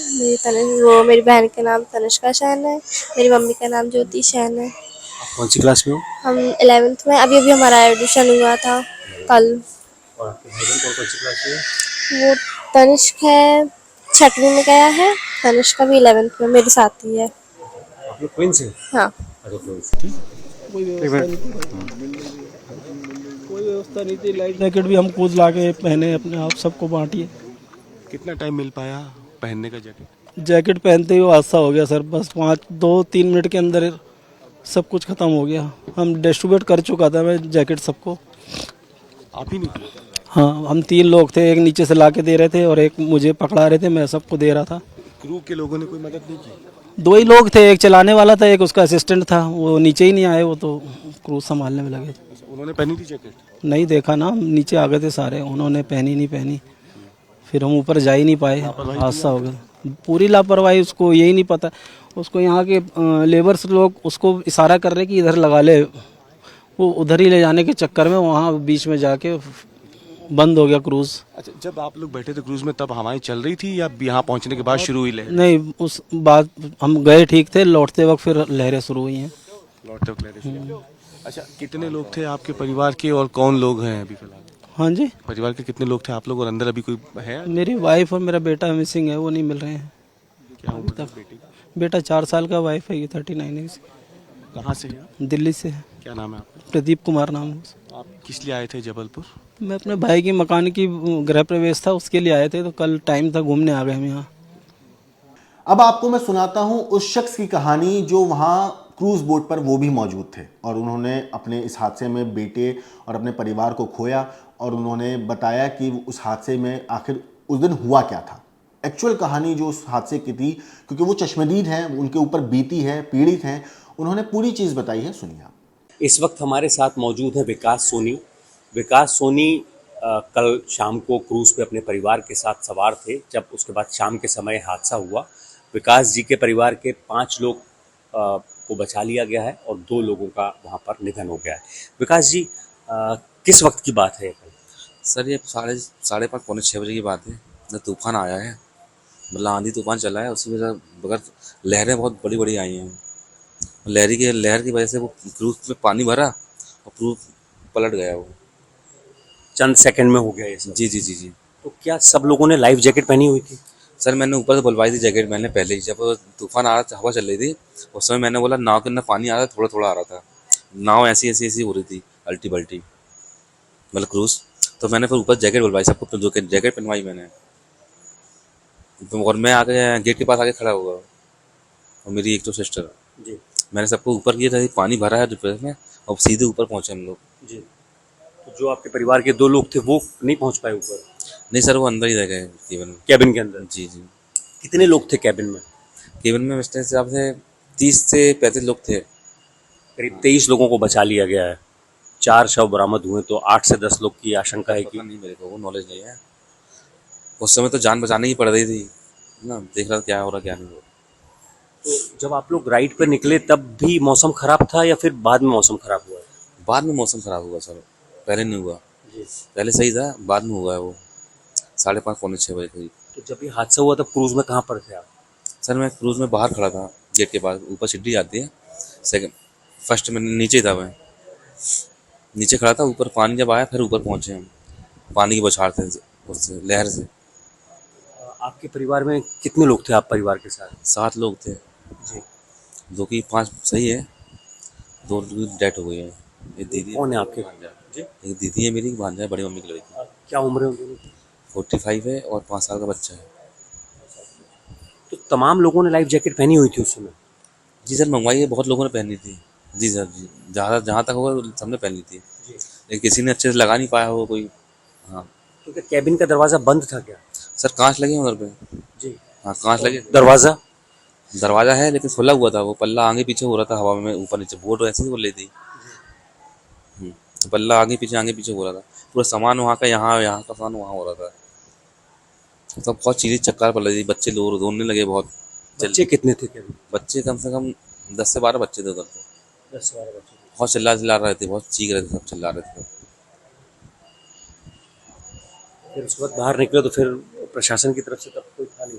Speaker 11: मेरी बहन का नाम तनिष्का सैन है, मेरी मम्मी का नाम ज्योति सैन है।
Speaker 12: आप कौन सी क्लास में हो?
Speaker 11: हम 11th में, अभी हमारा एडमिशन हुआ था कल।
Speaker 12: और आपके भाई बहन कौन सी क्लास में है?
Speaker 11: वो तनिष्क है 6वीं में गया है, तनिष्का भी 11th में मेरे साथ ही है।
Speaker 12: आप लोग ट्विंस हैं?
Speaker 11: हाँ।
Speaker 12: अरे ट्विंस।
Speaker 13: कोई व्यवस्था नहीं थी। लाइफ जैकेट भी हम खुद ला के पहने, अपने आप सबको बांटिए।
Speaker 8: कितना टाइम मिल पाया पहनने का जैकेट?
Speaker 13: जैकेट पहनते ही वो हादसा हो गया सर, बस 2-3 मिनट के अंदर सब कुछ ख़त्म हो गया। हम डिस्ट्रीब्यूट कर चुका था मैं जैकेट सबको।
Speaker 8: आप ही नहीं?
Speaker 13: हाँ, हम 3 लोग थे, एक नीचे से ला के दे रहे थे और एक मुझे पकड़ा रहे थे, मैं सबको दे रहा था।
Speaker 8: क्रू के लोगों ने कोई मदद नहीं की?
Speaker 13: 2 ही लोग थे, एक चलाने वाला था, एक उसका असिस्टेंट था, वो नीचे ही नहीं आए, वो तो क्रूज संभालने में लगे थे।
Speaker 8: उन्होंने पहनी थी जैकेट?
Speaker 13: नहीं देखा ना, हम नीचे आ गए थे सारे, उन्होंने पहनी नहीं पहनी, फिर हम ऊपर जा ही नहीं पाए, हादसा हो गया। पूरी लापरवाही, उसको यही नहीं पता, उसको यहाँ के लेबर्स लोग उसको इशारा कर रहे कि इधर लगा ले, वो उधर ही ले जाने के चक्कर में वहाँ बीच में जाके बंद हो गया क्रूज।
Speaker 8: अच्छा, जब आप लोग बैठे थे क्रूज में तब हवाएं चल रही थी या यहाँ पहुँचने के बाद शुरू हुई लहर?
Speaker 13: नहीं, उस बाद हम गए ठीक थे, लौटते वक्त फिर लहरें शुरू हुई हैं।
Speaker 8: लौटते वक्त लहरें शुरू। अच्छा, कितने लोग थे आपके परिवार के और कौन लोग हैं अभी फिलहाल?
Speaker 13: हाँ जी,
Speaker 8: परिवार के कितने लोग थे आप लोग और अंदर अभी कोई है?
Speaker 13: मेरी वाइफ और मेरा बेटा मिसिंग है, वो नहीं मिल रहे हैं।
Speaker 8: क्या उम्र है बेटी?
Speaker 13: बेटा 4 साल का, वाइफ है ये 39 है।
Speaker 8: कहाँ से है?
Speaker 13: दिल्ली से है।
Speaker 8: क्या नाम है आपका?
Speaker 13: प्रदीप कुमार नाम है।
Speaker 8: आप किस लिए आए थे जबलपुर?
Speaker 13: मैं अपने भाई की मकान की गृह प्रवेश था, उसके लिए आए थे, तो कल टाइम था, घूमने आ गए हम यहाँ।
Speaker 1: अब आपको मैं सुनाता हूं उस शख्स की कहानी जो वहां क्रूज बोट पर वो भी मौजूद थे और उन्होंने अपने इस हादसे में बेटे और अपने परिवार को खोया, और उन्होंने बताया कि उस हादसे में आखिर उस दिन हुआ क्या था। एक्चुअल कहानी जो उस हादसे की थी, क्योंकि वो चश्मदीद हैं, उनके ऊपर बीती है, पीड़ित हैं, उन्होंने पूरी चीज़ बताई है, सुनिए आप।
Speaker 12: इस वक्त हमारे साथ मौजूद है विकास सोनी। विकास सोनी कल शाम को क्रूज़ पे अपने परिवार के साथ सवार थे, जब उसके बाद शाम के समय हादसा हुआ। विकास जी के परिवार के 5 लोग को बचा लिया गया है और 2 लोगों का वहाँ पर निधन हो गया है। विकास जी, किस वक्त की बात है?
Speaker 14: सर ये 5:30 पौने 6 बजे की बात है। जब तूफान आया है, मतलब आंधी तूफान चला है, उसी वजह बगैर लहरें बहुत बड़ी बड़ी आई हैं। लहर की वजह से वो क्रूज में पानी भरा और क्रूज पलट गया। वो
Speaker 12: चंद सेकंड में हो गया ये सब?
Speaker 14: जी जी जी जी।
Speaker 12: तो क्या सब लोगों ने लाइफ जैकेट पहनी हुई थी?
Speaker 14: सर मैंने ऊपर से बुलवाई थी जैकेट मैंने पहले ही, जब तूफान आ रहा था, हवा चल रही थी, उस समय मैंने बोला नाव के अंदर पानी आ रहा था, थोड़ा थोड़ा आ रहा था, नाव ऐसी हो रही थी, अल्टी बल्टी, मतलब क्रूज। तो मैंने फिर ऊपर जैकेट बुलवाई, सबको जो जैकेट पहनवाई मैंने, और मैं आके गेट के पास आके खड़ा हुआ और मेरी एक तो सिस्टर
Speaker 12: जी,
Speaker 14: मैंने सबको ऊपर किया था, पानी भरा है दोपहर में, और सीधे ऊपर पहुंचे हम लोग।
Speaker 12: जी। तो जो आपके परिवार के 2 लोग थे वो नहीं पहुंच पाए ऊपर?
Speaker 14: नहीं सर, वो अंदर ही रह गए
Speaker 12: कैबिन के अंदर?
Speaker 14: जी जी।
Speaker 12: कितने लोग थे कैबिन में?
Speaker 14: केबिन में मिस्टर हिसाब से 30 से 35 लोग थे।
Speaker 12: करीब 23 लोगों को बचा लिया गया है। 4 शव बरामद हुए, तो 8 से 10 लोग की आशंका है कि
Speaker 14: नहीं, मेरे को वो नॉलेज नहीं है। उस समय तो जान बचाने की पड़ रही थी ना, देख रहा क्या हो रहा क्या नहीं हो रहा।
Speaker 12: तो जब आप लोग राइड पर निकले तब भी मौसम खराब था या फिर बाद में मौसम खराब हुआ?
Speaker 14: बाद में मौसम खराब हुआ सर, पहले नहीं हुआ।
Speaker 12: जी।
Speaker 14: पहले सही था, बाद में हुआ है वो 5:30 पौने 6 बजे करीब।
Speaker 12: तो जब ये हादसा हुआ तब क्रूज में कहाँ पर थे आप?
Speaker 14: सर मैं क्रूज में बाहर खड़ा था, गेट के पास ऊपर सीढ़ी आती है। सेकंड फर्स्ट में नीचे ही था मैं, नीचे खड़ा था, ऊपर पानी जब आया फिर ऊपर पहुंचे हम, पानी की बौछार थे उससे, लहर से।
Speaker 12: आपके परिवार में कितने लोग थे आप परिवार के साथ?
Speaker 14: 7 लोग थे
Speaker 12: जी।
Speaker 14: 2 की 5 सही है, 2 की डेथ हो गई है। एक दीदी
Speaker 12: कौन है आपके? जी।
Speaker 14: एक दीदी है मेरी, एक भांजा है, बड़ी मम्मी की लड़की।
Speaker 12: क्या उम्र है उनकी?
Speaker 14: 45 है और 5 साल का बच्चा है।
Speaker 12: तो तमाम लोगों ने लाइफ जैकेट पहनी हुई थी उस समय?
Speaker 14: जी सर, मंगवाई है, बहुत लोगों ने पहनी थी। जी सर जी, जहाँ तक होगा सबने पहनी थी, लेकिन किसी ने अच्छे से लगा नहीं पाया होगा कोई। हाँ।
Speaker 12: तो क्या कैबिन का दरवाज़ा बंद था क्या?
Speaker 14: सर कांच लगे हैं उधर पे।
Speaker 12: जी।
Speaker 14: हाँ कांच लगे।
Speaker 12: दरवाज़ा
Speaker 14: है लेकिन खुला हुआ था, वो पल्ला आगे पीछे हो रहा था हवा में, ऊपर नीचे, बोट ऐसे ही बोल रही थी। तो पल्ला आगे पीछे हो रहा था, पूरा सामान वहाँ का यहाँ का सामान वहाँ हो रहा था। मतलब बहुत चीज़ें चक्कर पड़ रही थी, बच्चे लोग रोने लगे बहुत।
Speaker 12: बच्चे कितने थे कैबिन?
Speaker 14: बच्चे कम से कम 10 से 12 बच्चे थे उधर तो।
Speaker 12: 10 से 12 बच्चे।
Speaker 14: बहुत चिल्ला रहे थे, बहुत चीख रहे थे, सब चिल्ला रहे थे।
Speaker 12: फिर उसके बाद बाहर निकले तो फिर प्रशासन की तरफ से तब कोई था नहीं?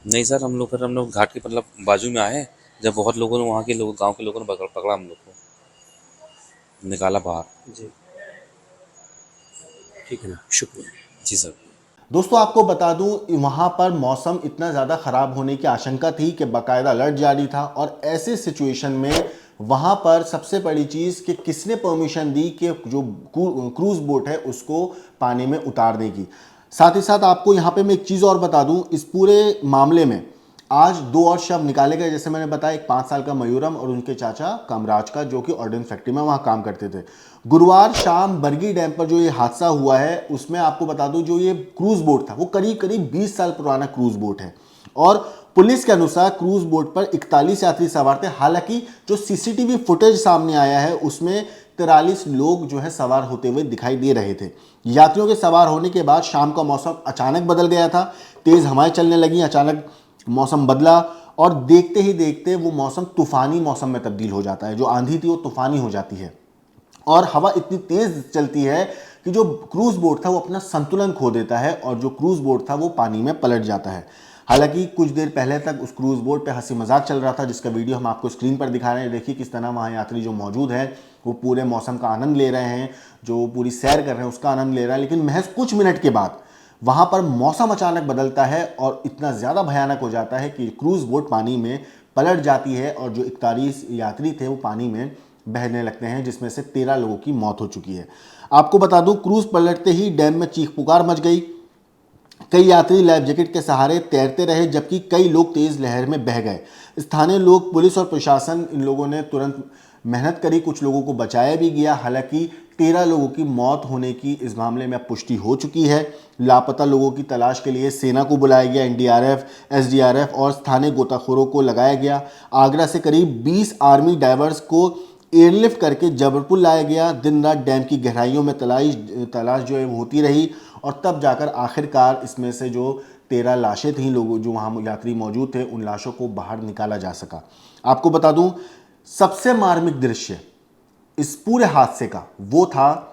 Speaker 14: नहीं सर, हम लोग घाट के मतलब बाजू में आए, जब बहुत लोगों ने, वहाँ के लोग, गांव के लोगों ने पकड़ा हम लोग को, निकाला बाहर।
Speaker 12: जी ठीक है ना, शुक्रिया।
Speaker 14: जी सर।
Speaker 1: दोस्तों आपको बता दूं, वहां पर मौसम इतना ज़्यादा ख़राब होने की आशंका थी कि बाकायदा अलर्ट जारी था, और ऐसे सिचुएशन में वहां पर सबसे बड़ी चीज़ कि किसने परमिशन दी कि जो क्रूज़ बोट है उसको पानी में उतारने की। साथ ही साथ आपको यहाँ पे मैं एक चीज़ और बता दूं, इस पूरे मामले में आज 2 और शव निकाले गए। जैसे मैंने बताया, एक 5 साल का मयूरम और उनके चाचा कामराज का, जो कि ऑर्डिनेंस फैक्ट्री में वहाँ काम करते थे। गुरुवार शाम बरगी डैम पर जो ये हादसा हुआ है, उसमें आपको बता दूं, जो ये क्रूज़ बोट था वो करीब 20 साल पुराना क्रूज़ बोट है, और पुलिस के अनुसार क्रूज़ बोट पर 41 यात्री सवार थे। हालांकि जो सीसीटीवी फुटेज सामने आया है उसमें 43 लोग जो है सवार होते हुए दिखाई दे रहे थे। यात्रियों के सवार होने के बाद शाम का मौसम अचानक बदल गया था, तेज़ हवाएं चलने लगी, अचानक मौसम बदला, और देखते ही देखते वो मौसम तूफ़ानी मौसम में तब्दील हो जाता है। जो आंधी थी वो तूफ़ानी हो जाती है, और हवा इतनी तेज़ चलती है कि जो क्रूज़ बोट था वो अपना संतुलन खो देता है, और जो क्रूज़ बोट था वो पानी में पलट जाता है। हालांकि कुछ देर पहले तक उस क्रूज़ बोट पे हंसी मजाक चल रहा था, जिसका वीडियो हम आपको स्क्रीन पर दिखा रहे हैं। देखिए किस तरह वहाँ यात्री जो मौजूद हैं वो पूरे मौसम का आनंद ले रहे हैं, जो पूरी सैर कर रहे हैं उसका आनंद ले रहे हैं। लेकिन महज कुछ मिनट के बाद वहाँ पर मौसम अचानक बदलता है, और इतना ज़्यादा भयानक हो जाता है कि क्रूज़ बोट पानी में पलट जाती है, और जो 41 यात्री थे वो पानी में बहने लगते हैं, जिसमें से 13 लोगों की मौत हो चुकी है। आपको बता दूं, क्रूज़ पलटते ही डैम में चीख पुकार मच गई। कई यात्री लाइफ जैकेट के सहारे तैरते रहे, जबकि कई लोग तेज़ लहर में बह गए। स्थानीय लोग, पुलिस और प्रशासन, इन लोगों ने तुरंत मेहनत करी, कुछ लोगों को बचाया भी गया। हालांकि 13 लोगों की मौत होने की इस मामले में पुष्टि हो चुकी है। लापता लोगों की तलाश के लिए सेना को बुलाया गया, एनडीआरएफ, एसडीआरएफ और स्थानीय गोताखोरों को लगाया गया। आगरा से करीब 20 आर्मी डाइवर्स को एयरलिफ्ट करके जबलपुर लाया गया। दिन रात डैम की गहराइयों में तलाश जो है वो होती रही, और तब जाकर आखिरकार इसमें से जो 13 लाशें थीं, लोग जो वहाँ यात्री मौजूद थे, उन लाशों को बाहर निकाला जा सका। आपको बता दूं, सबसे मार्मिक दृश्य इस पूरे हादसे का वो था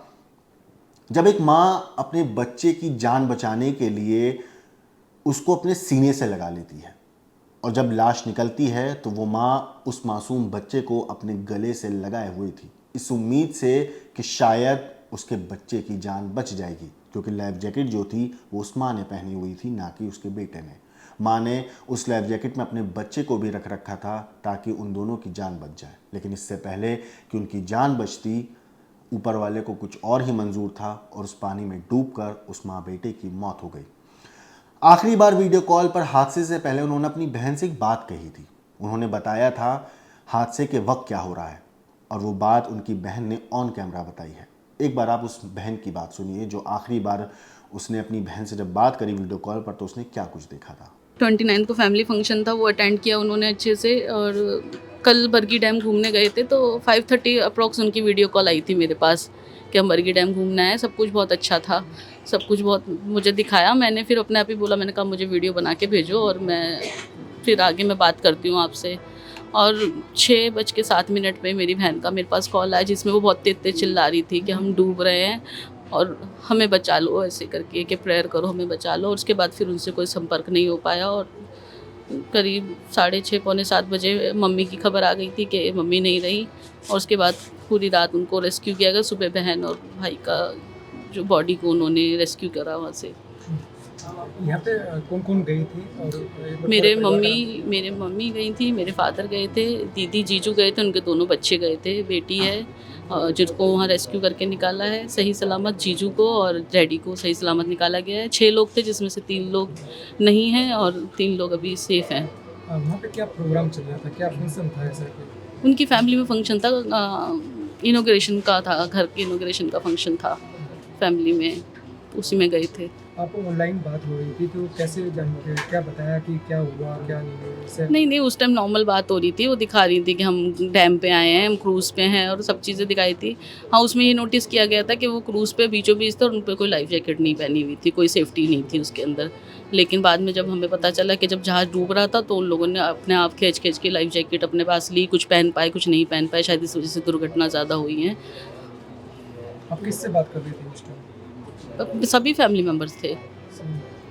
Speaker 1: जब एक माँ अपने बच्चे की जान बचाने के लिए उसको अपने सीने से लगा लेती है, और जब लाश निकलती है तो वो माँ उस मासूम बच्चे को अपने गले से लगाए हुई थी, इस उम्मीद से कि शायद उसके बच्चे की जान बच जाएगी, क्योंकि लाइफ जैकेट जो थी वो उस माँ ने पहनी हुई थी, ना कि उसके बेटे ने। माँ ने उस लाइफ जैकेट में अपने बच्चे को भी रख रखा था ताकि उन दोनों की जान बच जाए। लेकिन इससे पहले कि उनकी जान बचती, ऊपर वाले को कुछ और ही मंजूर था, और उस पानी में डूबकर उस माँ बेटे की मौत हो गई। आखिरी बार वीडियो कॉल पर हादसे से पहले उन्होंने अपनी बहन से एक बात कही थी। उन्होंने बताया था हादसे के वक्त क्या हो रहा है, और वो बात उनकी बहन ने ऑन कैमरा बताई है। एक बार आप उस बहन की बात सुनिए, जो आखिरी बार उसने अपनी बहन से जब बात करी वीडियो कॉल पर, तो उसने क्या कुछ देखा था।
Speaker 15: 29 को फैमिली फंक्शन था, वो अटेंड किया उन्होंने अच्छे से, और कल बरगी डैम घूमने गए थे, तो 5:30 अप्रॉक्स उनकी वीडियो कॉल आई थी मेरे पास कि हम बरगी डैम घूमना है। सब कुछ बहुत अच्छा था, सब कुछ बहुत मुझे दिखाया। मैंने फिर अपने आप ही बोला, मैंने कहा मुझे वीडियो बना के भेजो और मैं फिर आगे मैं बात करती हूँ आपसे। और 6:07 पे मेरी बहन का मेरे पास कॉल आया, जिसमें वो बहुत तेज चिल्ला रही थी कि हम डूब रहे हैं और हमें बचा लो, ऐसे करके कि प्रेयर करो हमें बचा लो। और उसके बाद फिर उनसे कोई संपर्क नहीं हो पाया, और करीब 6:30 पौने 7 बजे मम्मी की खबर आ गई थी कि मम्मी नहीं रही, और उसके बाद पूरी रात उनको रेस्क्यू किया गया। सुबह बहन और भाई का जो बॉडी को उन्होंने रेस्क्यू करा वहाँ से।
Speaker 16: यहाँ पे कौन कौन गई थी? और
Speaker 15: मेरे मम्मी गई थी, मेरे फादर गए थे, दीदी जीजू गए थे, उनके दोनों बच्चे गए थे, बेटी है जिनको वहाँ रेस्क्यू करके निकाला है सही सलामत। जीजू को और डैडी को सही सलामत निकाला गया है। 6 लोग थे जिसमें से 3 लोग नहीं हैं और 3 लोग अभी सेफ हैं।
Speaker 16: वहाँ पे क्या प्रोग्राम चल रहा था, क्या फंक्शन था ऐसा?
Speaker 15: उनकी फैमिली में फंक्शन था, इनॉग्रेशन का था, घर के इनॉग्रेशन का फंक्शन था फैमिली में, उसी में गए थे।
Speaker 16: आपको ऑनलाइन बात हो रही थी तो कैसे जानते, क्या बताया कि क्या हुआ क्या नहीं?
Speaker 15: नहीं, उस टाइम नॉर्मल बात हो रही थी। वो दिखा रही थी कि हम डैम पे आए हैं, हम क्रूज़ पे हैं और सब चीज़ें दिखाई थी। हाँ, उसमें ये नोटिस किया गया था कि वो क्रूज़ पे बीचों बीच थे और उन पर कोई लाइफ जैकेट नहीं पहनी हुई थी, कोई सेफ्टी नहीं थी उसके अंदर। लेकिन बाद में जब हमें पता चला कि जब जहाज़ डूब रहा था तो उन लोगों ने अपने आप खींच के लाइफ जैकेट अपने पास ली, कुछ पहन पाए कुछ नहीं पहन पाए, शायद इस वजह से दुर्घटना ज़्यादा हुई है।
Speaker 16: आप किससे बात कर रही थी उस टाइम?
Speaker 15: सभी फैमिली मेम्बर्स थे।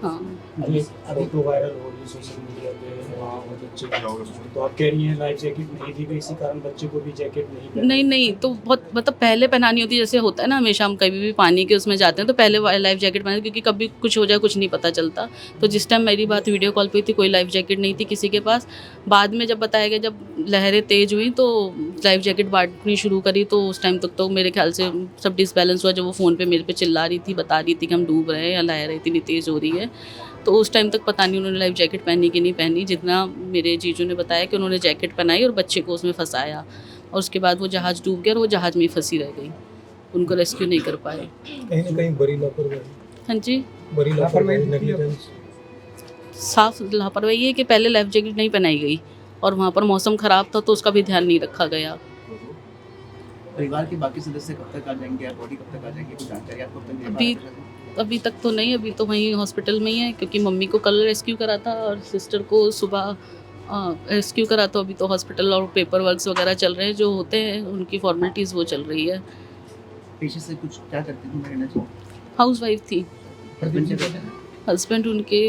Speaker 15: हाँ,
Speaker 16: अभी तो वायरल हो रही है सोशल मीडिया पे, वहाँ बच्चे तो आप कह रही हैं लाइफ जैकेट नहीं दी गई, इसी कारण बच्चे को भी जैकेट
Speaker 15: नहीं तो बहुत मतलब पहले पहनानी होती है, जैसे होता है ना हमेशा हम कभी भी पानी के उसमें जाते हैं तो पहले लाइफ जैकेट पहने, क्योंकि कभी कुछ हो जाए कुछ नहीं पता चलता। तो जिस टाइम मेरी बात वीडियो कॉल पे थी कोई लाइफ जैकेट नहीं थी किसी के पास। बाद में जब बताया गया, जब लहरें तेज हुई तो लाइफ जैकेट बांटनी शुरू करी, तो उस टाइम तक तो मेरे ख्याल से सब डिसबैलेंस हुआ। जब वो फ़ोन पे मेरे पे चिल्ला रही थी, बता रही थी कि हम डूब रहे हैं या लहरें इतनी तेज़ हो रही है, तो उस टाइम तक पता नहीं उन्होंने लाइफ जैकेट पहनी कि नहीं पहनी। जितना मेरे जीजू ने बताया कि उन्होंने जैकेट पहनाई और बच्चे को उसमें फंसाया, और उसके बाद वो जहाज़ डूब गया और वो जहाज़ में ही फंसी रह गई, उनको रेस्क्यू नहीं कर पाए।
Speaker 16: कहीं ना कहीं बड़ी लापरवाही।
Speaker 15: हाँ जी,
Speaker 16: बड़ी लापरवाही,
Speaker 15: साफ लापरवाही है कि पहले लाइफ जैकेट नहीं पहनाई गई और वहाँ पर मौसम ख़राब था तो उसका भी ध्यान नहीं रखा गया।
Speaker 17: परिवार के बाकी सदस्य कब तक आ जाएंगे, बॉडी कब तक आ जाएगी, कुछ जानकारी आपको मिल पाई?
Speaker 15: अभी तक तो नहीं, अभी तो वहीं हॉस्पिटल में ही है, क्योंकि मम्मी को कल रेस्क्यू करा था और सिस्टर को सुबह रेस्क्यू करा। तो अभी तो हॉस्पिटल और पेपर वर्क्स वगैरह चल रहे हैं, जो होते हैं उनकी फॉर्मेलिटीज़ वो चल रही है।
Speaker 17: पेशे से कुछ क्या करती थी मरीना जी?
Speaker 15: हाउस वाइफ थी। हस्बैंड उनके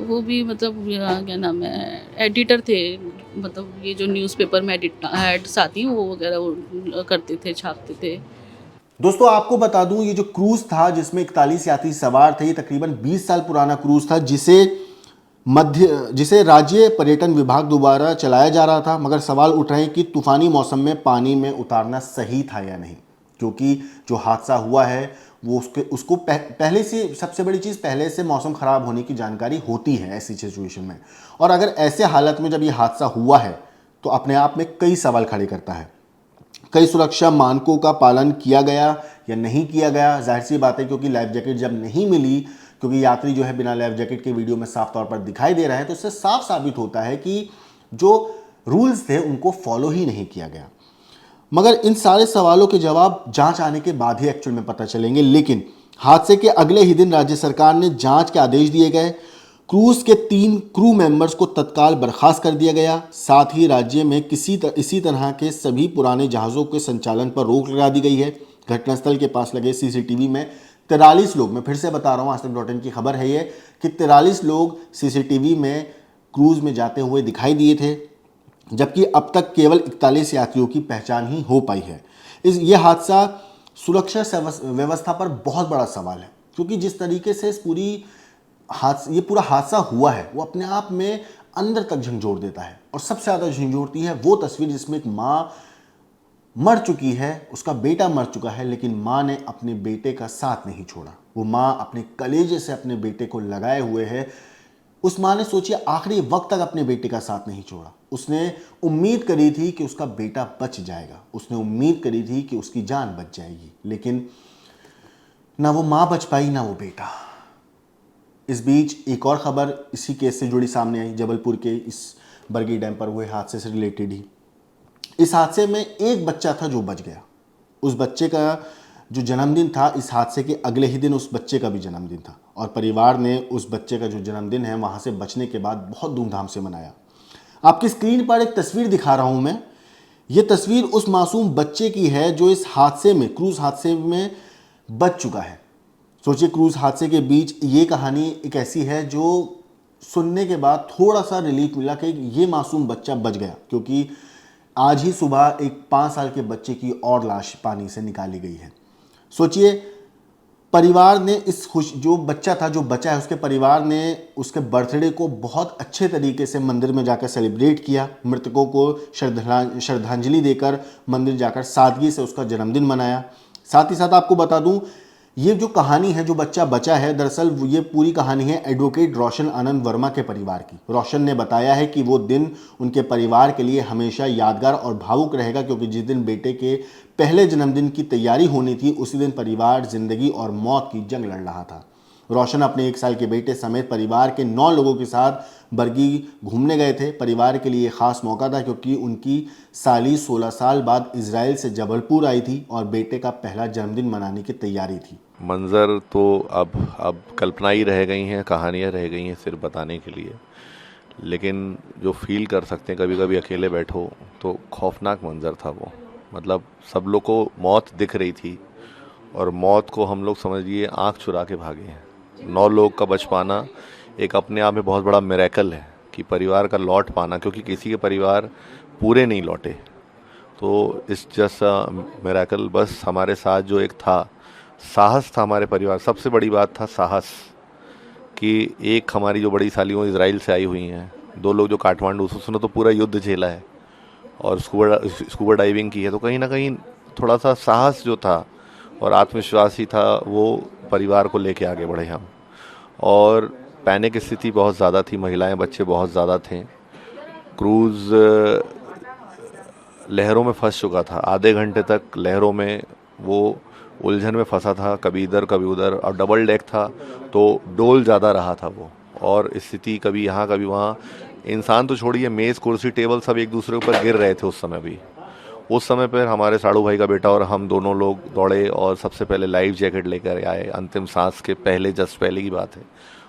Speaker 15: वो भी मतलब क्या नाम है, एडिटर थे, मतलब ये जो न्यूज़पेपर में एड्स आती हैं वो वगैरह वो करते थे, छापते थे।
Speaker 1: दोस्तों आपको बता दूं, ये जो क्रूज था जिसमें 41 यात्री सवार थे, ये तकरीबन 20 साल पुराना क्रूज था, जिसे राज्य पर्यटन विभाग द्वारा चलाया जा रहा था। मगर सवाल उठ रहे हैं कि तूफानी मौसम में पानी में उतारना सही था या नहीं, क्योंकि जो हादसा हुआ है वो उसको पहले से, सबसे बड़ी चीज़, पहले से मौसम ख़राब होने की जानकारी होती है ऐसी सिचुएशन में। और अगर ऐसे हालत में जब ये हादसा हुआ है तो अपने आप में कई सवाल खड़े करता है। कई सुरक्षा मानकों का पालन किया गया या नहीं किया गया? जाहिर सी बात है, क्योंकि लाइफ जैकेट जब नहीं मिली, क्योंकि यात्री जो है बिना लाइफ जैकेट के वीडियो में साफ तौर पर दिखाई दे रहा है, तो इससे साफ साबित होता है कि जो रूल्स थे उनको फॉलो ही नहीं किया गया। मगर इन सारे सवालों के जवाब जांच आने के बाद ही एक्चुअल में पता चलेंगे। लेकिन हादसे के अगले ही दिन राज्य सरकार ने जांच के आदेश दिए गए। क्रूज के 3 क्रू मेंबर्स को तत्काल बर्खास्त कर दिया गया। साथ ही राज्य में इसी तरह के सभी पुराने जहाज़ों के संचालन पर रोक लगा दी गई है। घटनास्थल के पास लगे सीसीटीवी में 43 लोग, मैं फिर से बता रहा हूँ, आजतक.in की खबर है ये, कि 43 लोग सीसीटीवी में क्रूज में जाते हुए दिखाई दिए थे, जबकि अब तक केवल 41 यात्रियों की पहचान ही हो पाई है। ये हादसा सुरक्षा व्यवस्था पर बहुत बड़ा सवाल है, क्योंकि जिस तरीके से ये पूरा हादसा हुआ है वो अपने आप में अंदर तक झंझोर देता है। और सबसे ज़्यादा झंझोरती है वो तस्वीर जिसमें एक माँ मर चुकी है, उसका बेटा मर चुका है, लेकिन माँ ने अपने बेटे का साथ नहीं छोड़ा। वो माँ अपने कलेजे से अपने बेटे को लगाए हुए है। उस माँ ने सोचिए आखिरी वक्त तक अपने बेटे का साथ नहीं छोड़ा। उसने उम्मीद करी थी कि उसका बेटा बच जाएगा, उसने उम्मीद करी थी कि उसकी जान बच जाएगी, लेकिन ना वो माँ बच पाई ना वो बेटा। इस बीच एक और खबर इसी केस से जुड़ी सामने आई, जबलपुर के इस बरगी डैम पर हुए हादसे से रिलेटेड ही। इस हादसे में एक बच्चा था जो बच गया। उस बच्चे का जो जन्मदिन था, इस हादसे के अगले ही दिन उस बच्चे का भी जन्मदिन था, और परिवार ने उस बच्चे का जो जन्मदिन है वहाँ से बचने के बाद बहुत धूमधाम से मनाया। आपकी स्क्रीन पर एक तस्वीर दिखा रहा हूँ मैं। ये तस्वीर उस मासूम बच्चे की है जो इस हादसे में, क्रूज हादसे में बच चुका है। सोचिए, क्रूज हादसे के बीच ये कहानी एक ऐसी है जो सुनने के बाद थोड़ा सा रिलीफ मिला कि ये मासूम बच्चा बच गया, क्योंकि आज ही सुबह एक 5 साल के बच्चे की और लाश पानी से निकाली गई है। सोचिए, परिवार ने जो बच्चा था, जो बचा है, उसके परिवार ने उसके बर्थडे को बहुत अच्छे तरीके से मंदिर में जाकर सेलिब्रेट किया, मृतकों को श्रद्धांजलि देकर मंदिर जाकर सादगी से उसका जन्मदिन मनाया। साथ ही साथ आपको बता दूं, ये जो कहानी है, जो बच्चा बचा है, दरअसल ये पूरी कहानी है एडवोकेट रोशन आनंद वर्मा के परिवार की। रोशन ने बताया है कि वो दिन उनके परिवार के लिए हमेशा यादगार और भावुक रहेगा, क्योंकि जिस दिन बेटे के पहले जन्मदिन की तैयारी होनी थी, उसी दिन परिवार जिंदगी और मौत की जंग लड़ रहा था। रोशन अपने 1 साल के बेटे समेत परिवार के 9 लोगों के साथ बरगी घूमने गए थे। परिवार के लिए खास मौका था, क्योंकि उनकी साली 16 साल बाद इजराइल से जबलपुर आई थी और बेटे का पहला जन्मदिन मनाने की तैयारी थी।
Speaker 18: मंज़र तो अब कल्पना ही रह गई हैं, कहानियाँ रह गई हैं सिर्फ बताने के लिए, लेकिन जो फील कर सकते हैं, कभी कभी अकेले बैठो तो खौफनाक मंज़र था वो। मतलब सब लोग को मौत दिख रही थी और मौत को हम लोग समझिए आँख चुरा के भागे हैं। 9 लोग का बच पाना एक अपने आप में बहुत बड़ा मिरेकल है कि परिवार का लौट पाना, क्योंकि किसी के परिवार पूरे नहीं लौटे। तो इस जैसा मिरेकल बस हमारे साथ जो एक था, साहस था हमारे परिवार। सबसे बड़ी बात था साहस, कि एक हमारी जो बड़ी साली वो इजराइल से आई हुई हैं, 2 लोग जो काठमांडू से, उसने तो पूरा युद्ध झेला है और स्कूबा डाइविंग की है। तो कहीं ना कहीं थोड़ा सा साहस जो था और आत्मविश्वास ही था, वो परिवार को लेके आगे बढ़े हम। और पैनिक की स्थिति बहुत ज़्यादा थी, महिलाएं बच्चे बहुत ज़्यादा थे। क्रूज़ लहरों में फंस चुका था, आधे घंटे तक लहरों में वो उलझन में फंसा था, कभी इधर कभी उधर, और डबल डेक था तो डोल ज़्यादा रहा था वो। और स्थिति कभी यहाँ कभी वहाँ, इंसान तो छोड़िए, मेज़ कुर्सी टेबल सब एक दूसरे ऊपर गिर रहे थे उस समय भी। उस समय पर हमारे साड़ू भाई का बेटा और हम दोनों लोग दौड़े और सबसे पहले लाइफ जैकेट लेकर आए। अंतिम सांस के पहले, जस्ट पहले की बात है,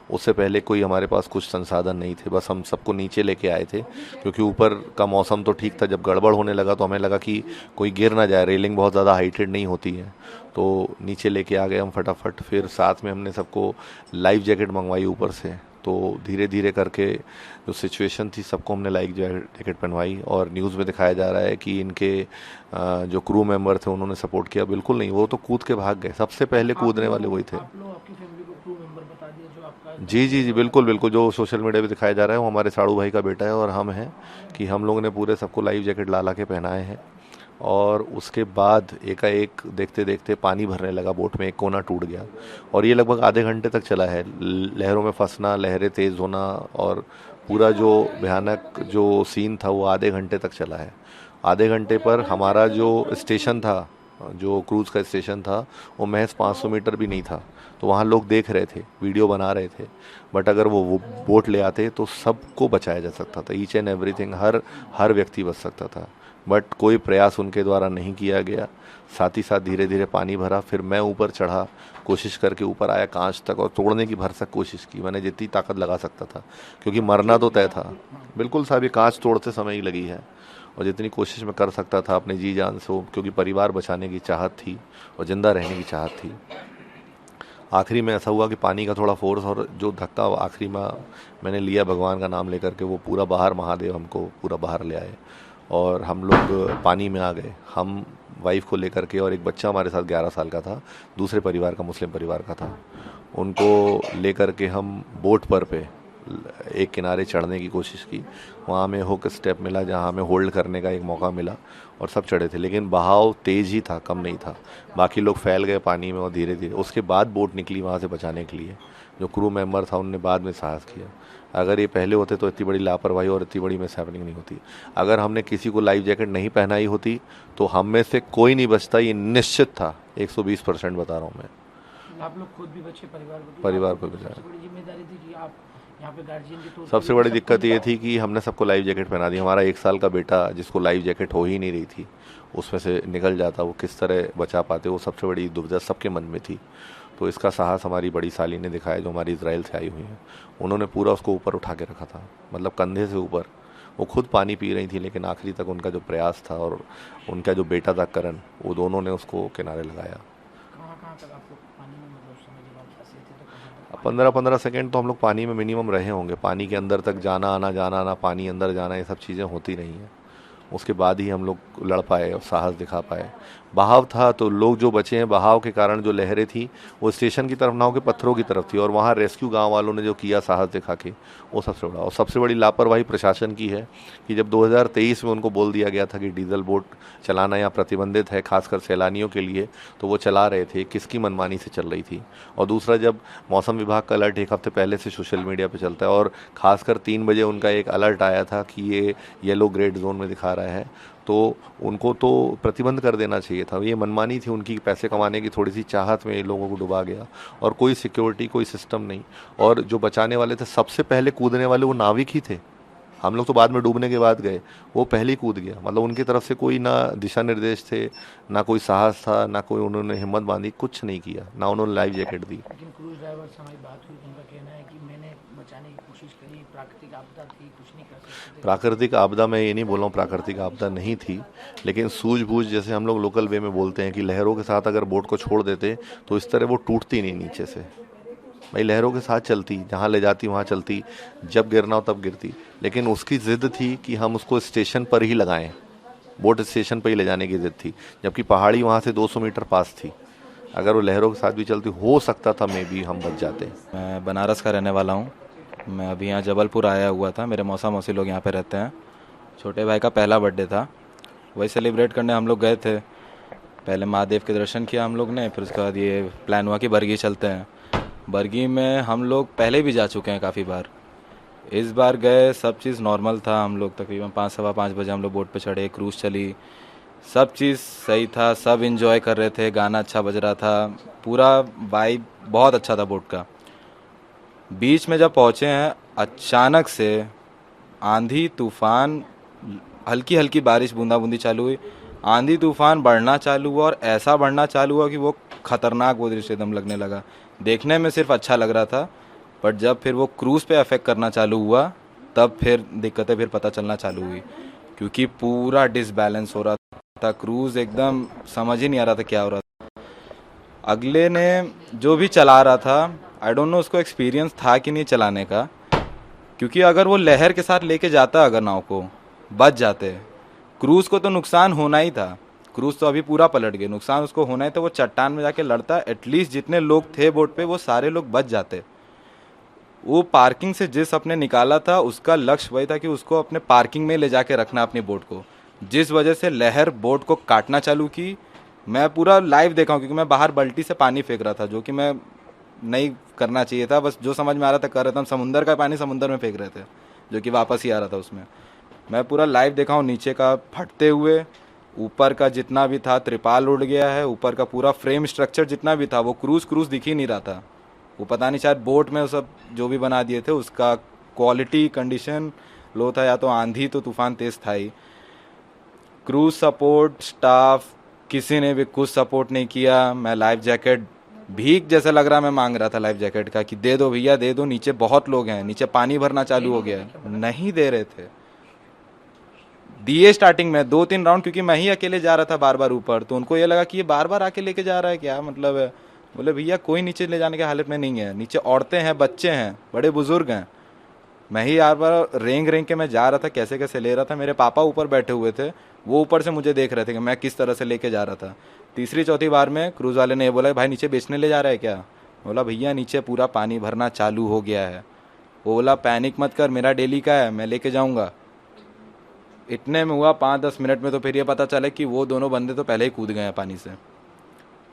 Speaker 18: उससे पहले कोई हमारे पास कुछ संसाधन नहीं थे, बस हम सबको नीचे लेके आए थे, क्योंकि ऊपर का मौसम तो ठीक था। जब गड़बड़ होने लगा तो हमें लगा कि कोई गिर ना जाए, रेलिंग बहुत ज़्यादा हाइटेड नहीं होती है, तो नीचे लेके आ गए हम फटाफट। फिर साथ में हमने सबको लाइफ जैकेट मंगवाई ऊपर से। तो धीरे धीरे करके जो सिचुएशन थी, सबको हमने लाइफ जैकेट पहनवाई। और न्यूज़ में दिखाया जा रहा है कि इनके जो क्रू मेंबर थे उन्होंने सपोर्ट किया। बिल्कुल नहीं, वो तो कूद के भाग गए, सबसे पहले कूदने वाले वही थे। जी, बिल्कुल बिल्कुल, जो सोशल मीडिया पे दिखाया जा रहा है वो हमारे साड़ू भाई का बेटा है और हम हैं, कि हम लोगों ने पूरे सबको लाइफ जैकेट ला के पहनाए हैं। और उसके बाद एकाएक देखते देखते पानी भरने लगा बोट में, एक कोना टूट गया और ये लगभग आधे घंटे तक चला है। लहरों में फंसना, लहरें तेज़ होना और पूरा जो भयानक जो सीन था वो आधे घंटे तक चला है। आधे घंटे पर हमारा जो स्टेशन था, जो क्रूज़ का स्टेशन था, वो महज 500 मीटर भी नहीं था। तो वहाँ लोग देख रहे थे, वीडियो बना रहे थे, बट अगर वो बोट ले आते तो सबको बचाया जा सकता था। ईच एंड एवरीथिंग, हर व्यक्ति बच सकता था, बट कोई प्रयास उनके द्वारा नहीं किया गया। साथ ही साथ धीरे धीरे पानी भरा, फिर मैं ऊपर चढ़ा, कोशिश करके ऊपर आया कांच तक और तोड़ने की भरसक कोशिश की मैंने, जितनी ताकत लगा सकता था, क्योंकि मरना तो तय था। बिल्कुल साहब, ये कांच तोड़ते समय ही लगी है और जितनी कोशिश मैं कर सकता था अपने जी जान से, क्योंकि परिवार बचाने की चाहत थी और ज़िंदा रहने की चाहत थी। आखिरी में ऐसा हुआ कि पानी का थोड़ा फोर्स और जो धक्का आखिरी में मैंने लिया भगवान का नाम लेकर के, वो पूरा बाहर, महादेव हमको पूरा बाहर ले आए और हम लोग पानी में आ गए। हम वाइफ को लेकर के, और एक बच्चा हमारे साथ 11 साल का था, दूसरे परिवार का, मुस्लिम परिवार का था, उनको लेकर के हम बोट पर पे एक किनारे चढ़ने की कोशिश की। वहाँ हमें हुक स्टेप मिला जहाँ हमें होल्ड करने का एक मौका मिला और सब चढ़े थे, लेकिन बहाव तेज़ ही था, कम नहीं था। बाकी लोग फैल गए पानी में और धीरे धीरे उसके बाद बोट निकली वहाँ से बचाने के लिए। जो क्रू मेंबर था उनने बाद में साहस किया। अगर ये पहले होते तो इतनी बड़ी लापरवाही और इतनी बड़ी मिस हैपनिंग नहीं होती। अगर हमने किसी को लाइफ जैकेट नहीं पहनाई होती तो हम में से कोई नहीं बचता, ये निश्चित था। 120% बता रहा हूँ मैं।
Speaker 16: आप लोग खुद भी बचे,
Speaker 18: परिवार को बचाया।
Speaker 16: जिम्मेदारी थी कि आप यहाँ पे गार्जियन के तौर।
Speaker 18: सबसे बड़ी दिक्कत ये थी कि हमने सबको लाइफ जैकेट पहना दी। हमारा 1 साल का बेटा जिसको लाइफ जैकेट हो ही नहीं रही थी, उसमें से निकल जाता, वो किस तरह बचा पाते, वो सबसे बड़ी दुविधा सबके मन में थी। तो इसका साहस हमारी बड़ी साली ने दिखाया, जो हमारी इजराइल से आई हुई हैं। उन्होंने पूरा उसको ऊपर उठा के रखा था, मतलब कंधे से ऊपर। वो खुद पानी पी रही थी, लेकिन आखिरी तक उनका जो प्रयास था और उनका जो बेटा था करण, वो दोनों ने उसको किनारे लगाया। 15-15 सेकंड तो हम लोग पानी में मिनिमम रहे होंगे। पानी के अंदर तक जाना आना, पानी अंदर जाना, ये सब चीज़ें होती नहीं हैं। उसके बाद ही हम लोग लड़ पाए और साहस दिखा पाए। बहाव था तो लोग जो बचे हैं, बहाव के कारण जो लहरें थी वो स्टेशन की तरफ ना होकर पत्थरों की तरफ थी, और वहाँ रेस्क्यू गांव वालों ने जो किया साहस दिखा के, वो सबसे बड़ा। और सबसे बड़ी लापरवाही प्रशासन की है कि जब 2023 में उनको बोल दिया गया था कि डीजल बोट चलाना यहाँ प्रतिबंधित है खासकर सैलानियों के लिए, तो वो चला रहे थे। किसकी मनमानी से चल रही थी। और दूसरा, जब मौसम विभाग का अलर्ट एक हफ्ते पहले से सोशल मीडिया पर चलता है और खासकर 3 बजे उनका एक अलर्ट आया था कि ये येलो ग्रेड जोन में दिखा रहा है, तो उनको तो प्रतिबंध कर देना चाहिए था। ये मनमानी थी उनकी, पैसे कमाने की थोड़ी सी चाहत में लोगों को डुबा गया, और कोई सिक्योरिटी, कोई सिस्टम नहीं। और जो बचाने वाले थे, सबसे पहले कूदने वाले वो नाविक ही थे। हम लोग तो बाद में डूबने के बाद गए, वो पहले ही कूद गया। मतलब उनकी तरफ से कोई ना दिशा निर्देश थे, ना कोई साहस था, ना कोई उन्होंने हिम्मत बांधी, कुछ नहीं किया, ना उन्होंने लाइफ जैकेट दी।
Speaker 16: लेकिन क्रूज ड्राइवर से हमारी बात हुई, उनका कहना है कि मैंने बचाने की कोशिश करी, प्राकृतिक आपदा थी, कुछ नहीं कर सकते थे।
Speaker 18: प्राकृतिक आपदा, मैं ये नहीं बोल रहा हूँ प्राकृतिक आपदा नहीं थी, लेकिन सूझबूझ, जैसे हम लोग लोकल वे में बोलते हैं कि लहरों के साथ अगर बोट को छोड़ देते तो इस तरह वो टूटती नहीं नीचे से। भाई लहरों के साथ चलती, जहाँ ले जाती वहाँ चलती, जब गिरना हो तब गिरती। लेकिन उसकी ज़िद थी कि हम उसको स्टेशन पर ही लगाएं, बोट स्टेशन पर ही ले जाने की ज़िद थी, जबकि पहाड़ी वहाँ से 200 मीटर पास थी। अगर वो लहरों के साथ भी चलती, हो सकता था मे भी हम बच जाते।
Speaker 6: मैं बनारस का रहने वाला हूँ। मैं अभी यहाँ जबलपुर आया हुआ था, मेरे मौसा मौसी लोग यहाँ पे रहते हैं। छोटे भाई का पहला बर्थडे था, वही सेलिब्रेट करने हम लोग गए थे। पहले महादेव के दर्शन किया हम लोग ने, फिर उसके बाद ये प्लान हुआ कि बरगी चलते हैं। बरगी में हम लोग पहले भी जा चुके हैं काफ़ी बार, इस बार गए, सब चीज़ नॉर्मल था। हम लोग तकरीबन 5, सवा 5 बजे हम लोग बोट पे चढ़े, क्रूज़ चली, सब चीज़ सही था, सब इन्जॉय कर रहे थे, गाना अच्छा बज रहा था, पूरा वाइब बहुत अच्छा था बोट का। बीच में जब पहुँचे हैं, अचानक से आंधी तूफान, हल्की हल्की बारिश बूंदा बूंदी चालू हुई, आंधी तूफान बढ़ना चालू हुआ, और ऐसा बढ़ना चालू हुआ कि वो खतरनाक वो दृश्य एकदम लगने लगा। देखने में सिर्फ अच्छा लग रहा था, बट जब फिर वो क्रूज़ पे अफेक्ट करना चालू हुआ, तब फिर दिक्कतें फिर पता चलना चालू हुई, क्योंकि पूरा डिसबैलेंस हो रहा था। क्रूज़ एकदम समझ ही नहीं आ रहा था क्या हो रहा था। अगले ने जो भी चला रहा था, आई डोंट नो उसको एक्सपीरियंस था कि नहीं चलाने का, क्योंकि अगर वो लहर के साथ लेके जाता, अगर नाव को, बच जाते। क्रूज़ को तो नुकसान होना ही था, क्रूज़ तो अभी पूरा पलट गए, नुकसान उसको होना ही था। वो चट्टान में जाके लड़ता, एटलीस्ट जितने लोग थे बोट पे वो सारे लोग बच जाते। वो पार्किंग से जिस अपने निकाला था, उसका लक्ष्य वही था कि उसको अपने पार्किंग में ले जाके रखना अपनी बोट को, जिस वजह से लहर बोट को काटना चालू की। मैं पूरा लाइव देखा हूँ, क्योंकि मैं बाहर बाल्टी से पानी फेंक रहा था, जो कि मैं नहीं करना चाहिए था, बस जो समझ में आ रहा था कर रहा था। हम समुंदर का पानी समुंदर में फेंक रहे थे, जो कि वापस ही आ रहा था उसमें। मैं पूरा लाइव देखा हूँ, नीचे का फटते हुए, ऊपर का जितना भी था त्रिपाल उड़ गया है, ऊपर का पूरा फ्रेम स्ट्रक्चर जितना भी था, वो क्रूज़ दिख ही नहीं रहा था। वो पता नहीं, शायद बोट में वो सब जो भी बना दिए थे, उसका क्वालिटी कंडीशन लो था, या तो आंधी तो तूफान तेज़ था ही। क्रूज़ सपोर्ट स्टाफ किसी ने भी कुछ सपोर्ट नहीं किया। मैं लाइफ जैकेट, भीख जैसा लग रहा, मैं मांग रहा था लाइफ जैकेट का कि दे दो भैया दे दो, नीचे बहुत लोग हैं, नीचे पानी भरना चालू हो गया है। नहीं दे रहे थे, दिए स्टार्टिंग में 2-3 राउंड, क्योंकि मैं ही अकेले जा रहा था बार बार ऊपर, तो उनको ये लगा कि ये बार बार आके लेके जा रहा है, क्या मतलब है। बोले भैया कोई नीचे ले जाने की हालत में नहीं है, नीचे औरतें हैं, बच्चे हैं, बड़े बुजुर्ग हैं। मैं ही यार बार रेंग के मैं जा रहा था, कैसे कैसे ले रहा था। मेरे पापा ऊपर बैठे हुए थे, वो ऊपर से मुझे देख रहे थे कि मैं किस तरह से लेके जा रहा था। तीसरी चौथी बार में क्रूज़ वाले ने ये बोला, भाई नीचे बेचने ले जा रहा है क्या। बोला भैया नीचे पूरा पानी भरना चालू हो गया है। वो बोला पैनिक मत कर, मेरा डेली का है, मैं लेके जाऊँगा। इतने में हुआ 5-10 मिनट में, तो फिर ये पता चला कि वो दोनों बंदे तो पहले ही कूद गए हैं पानी से।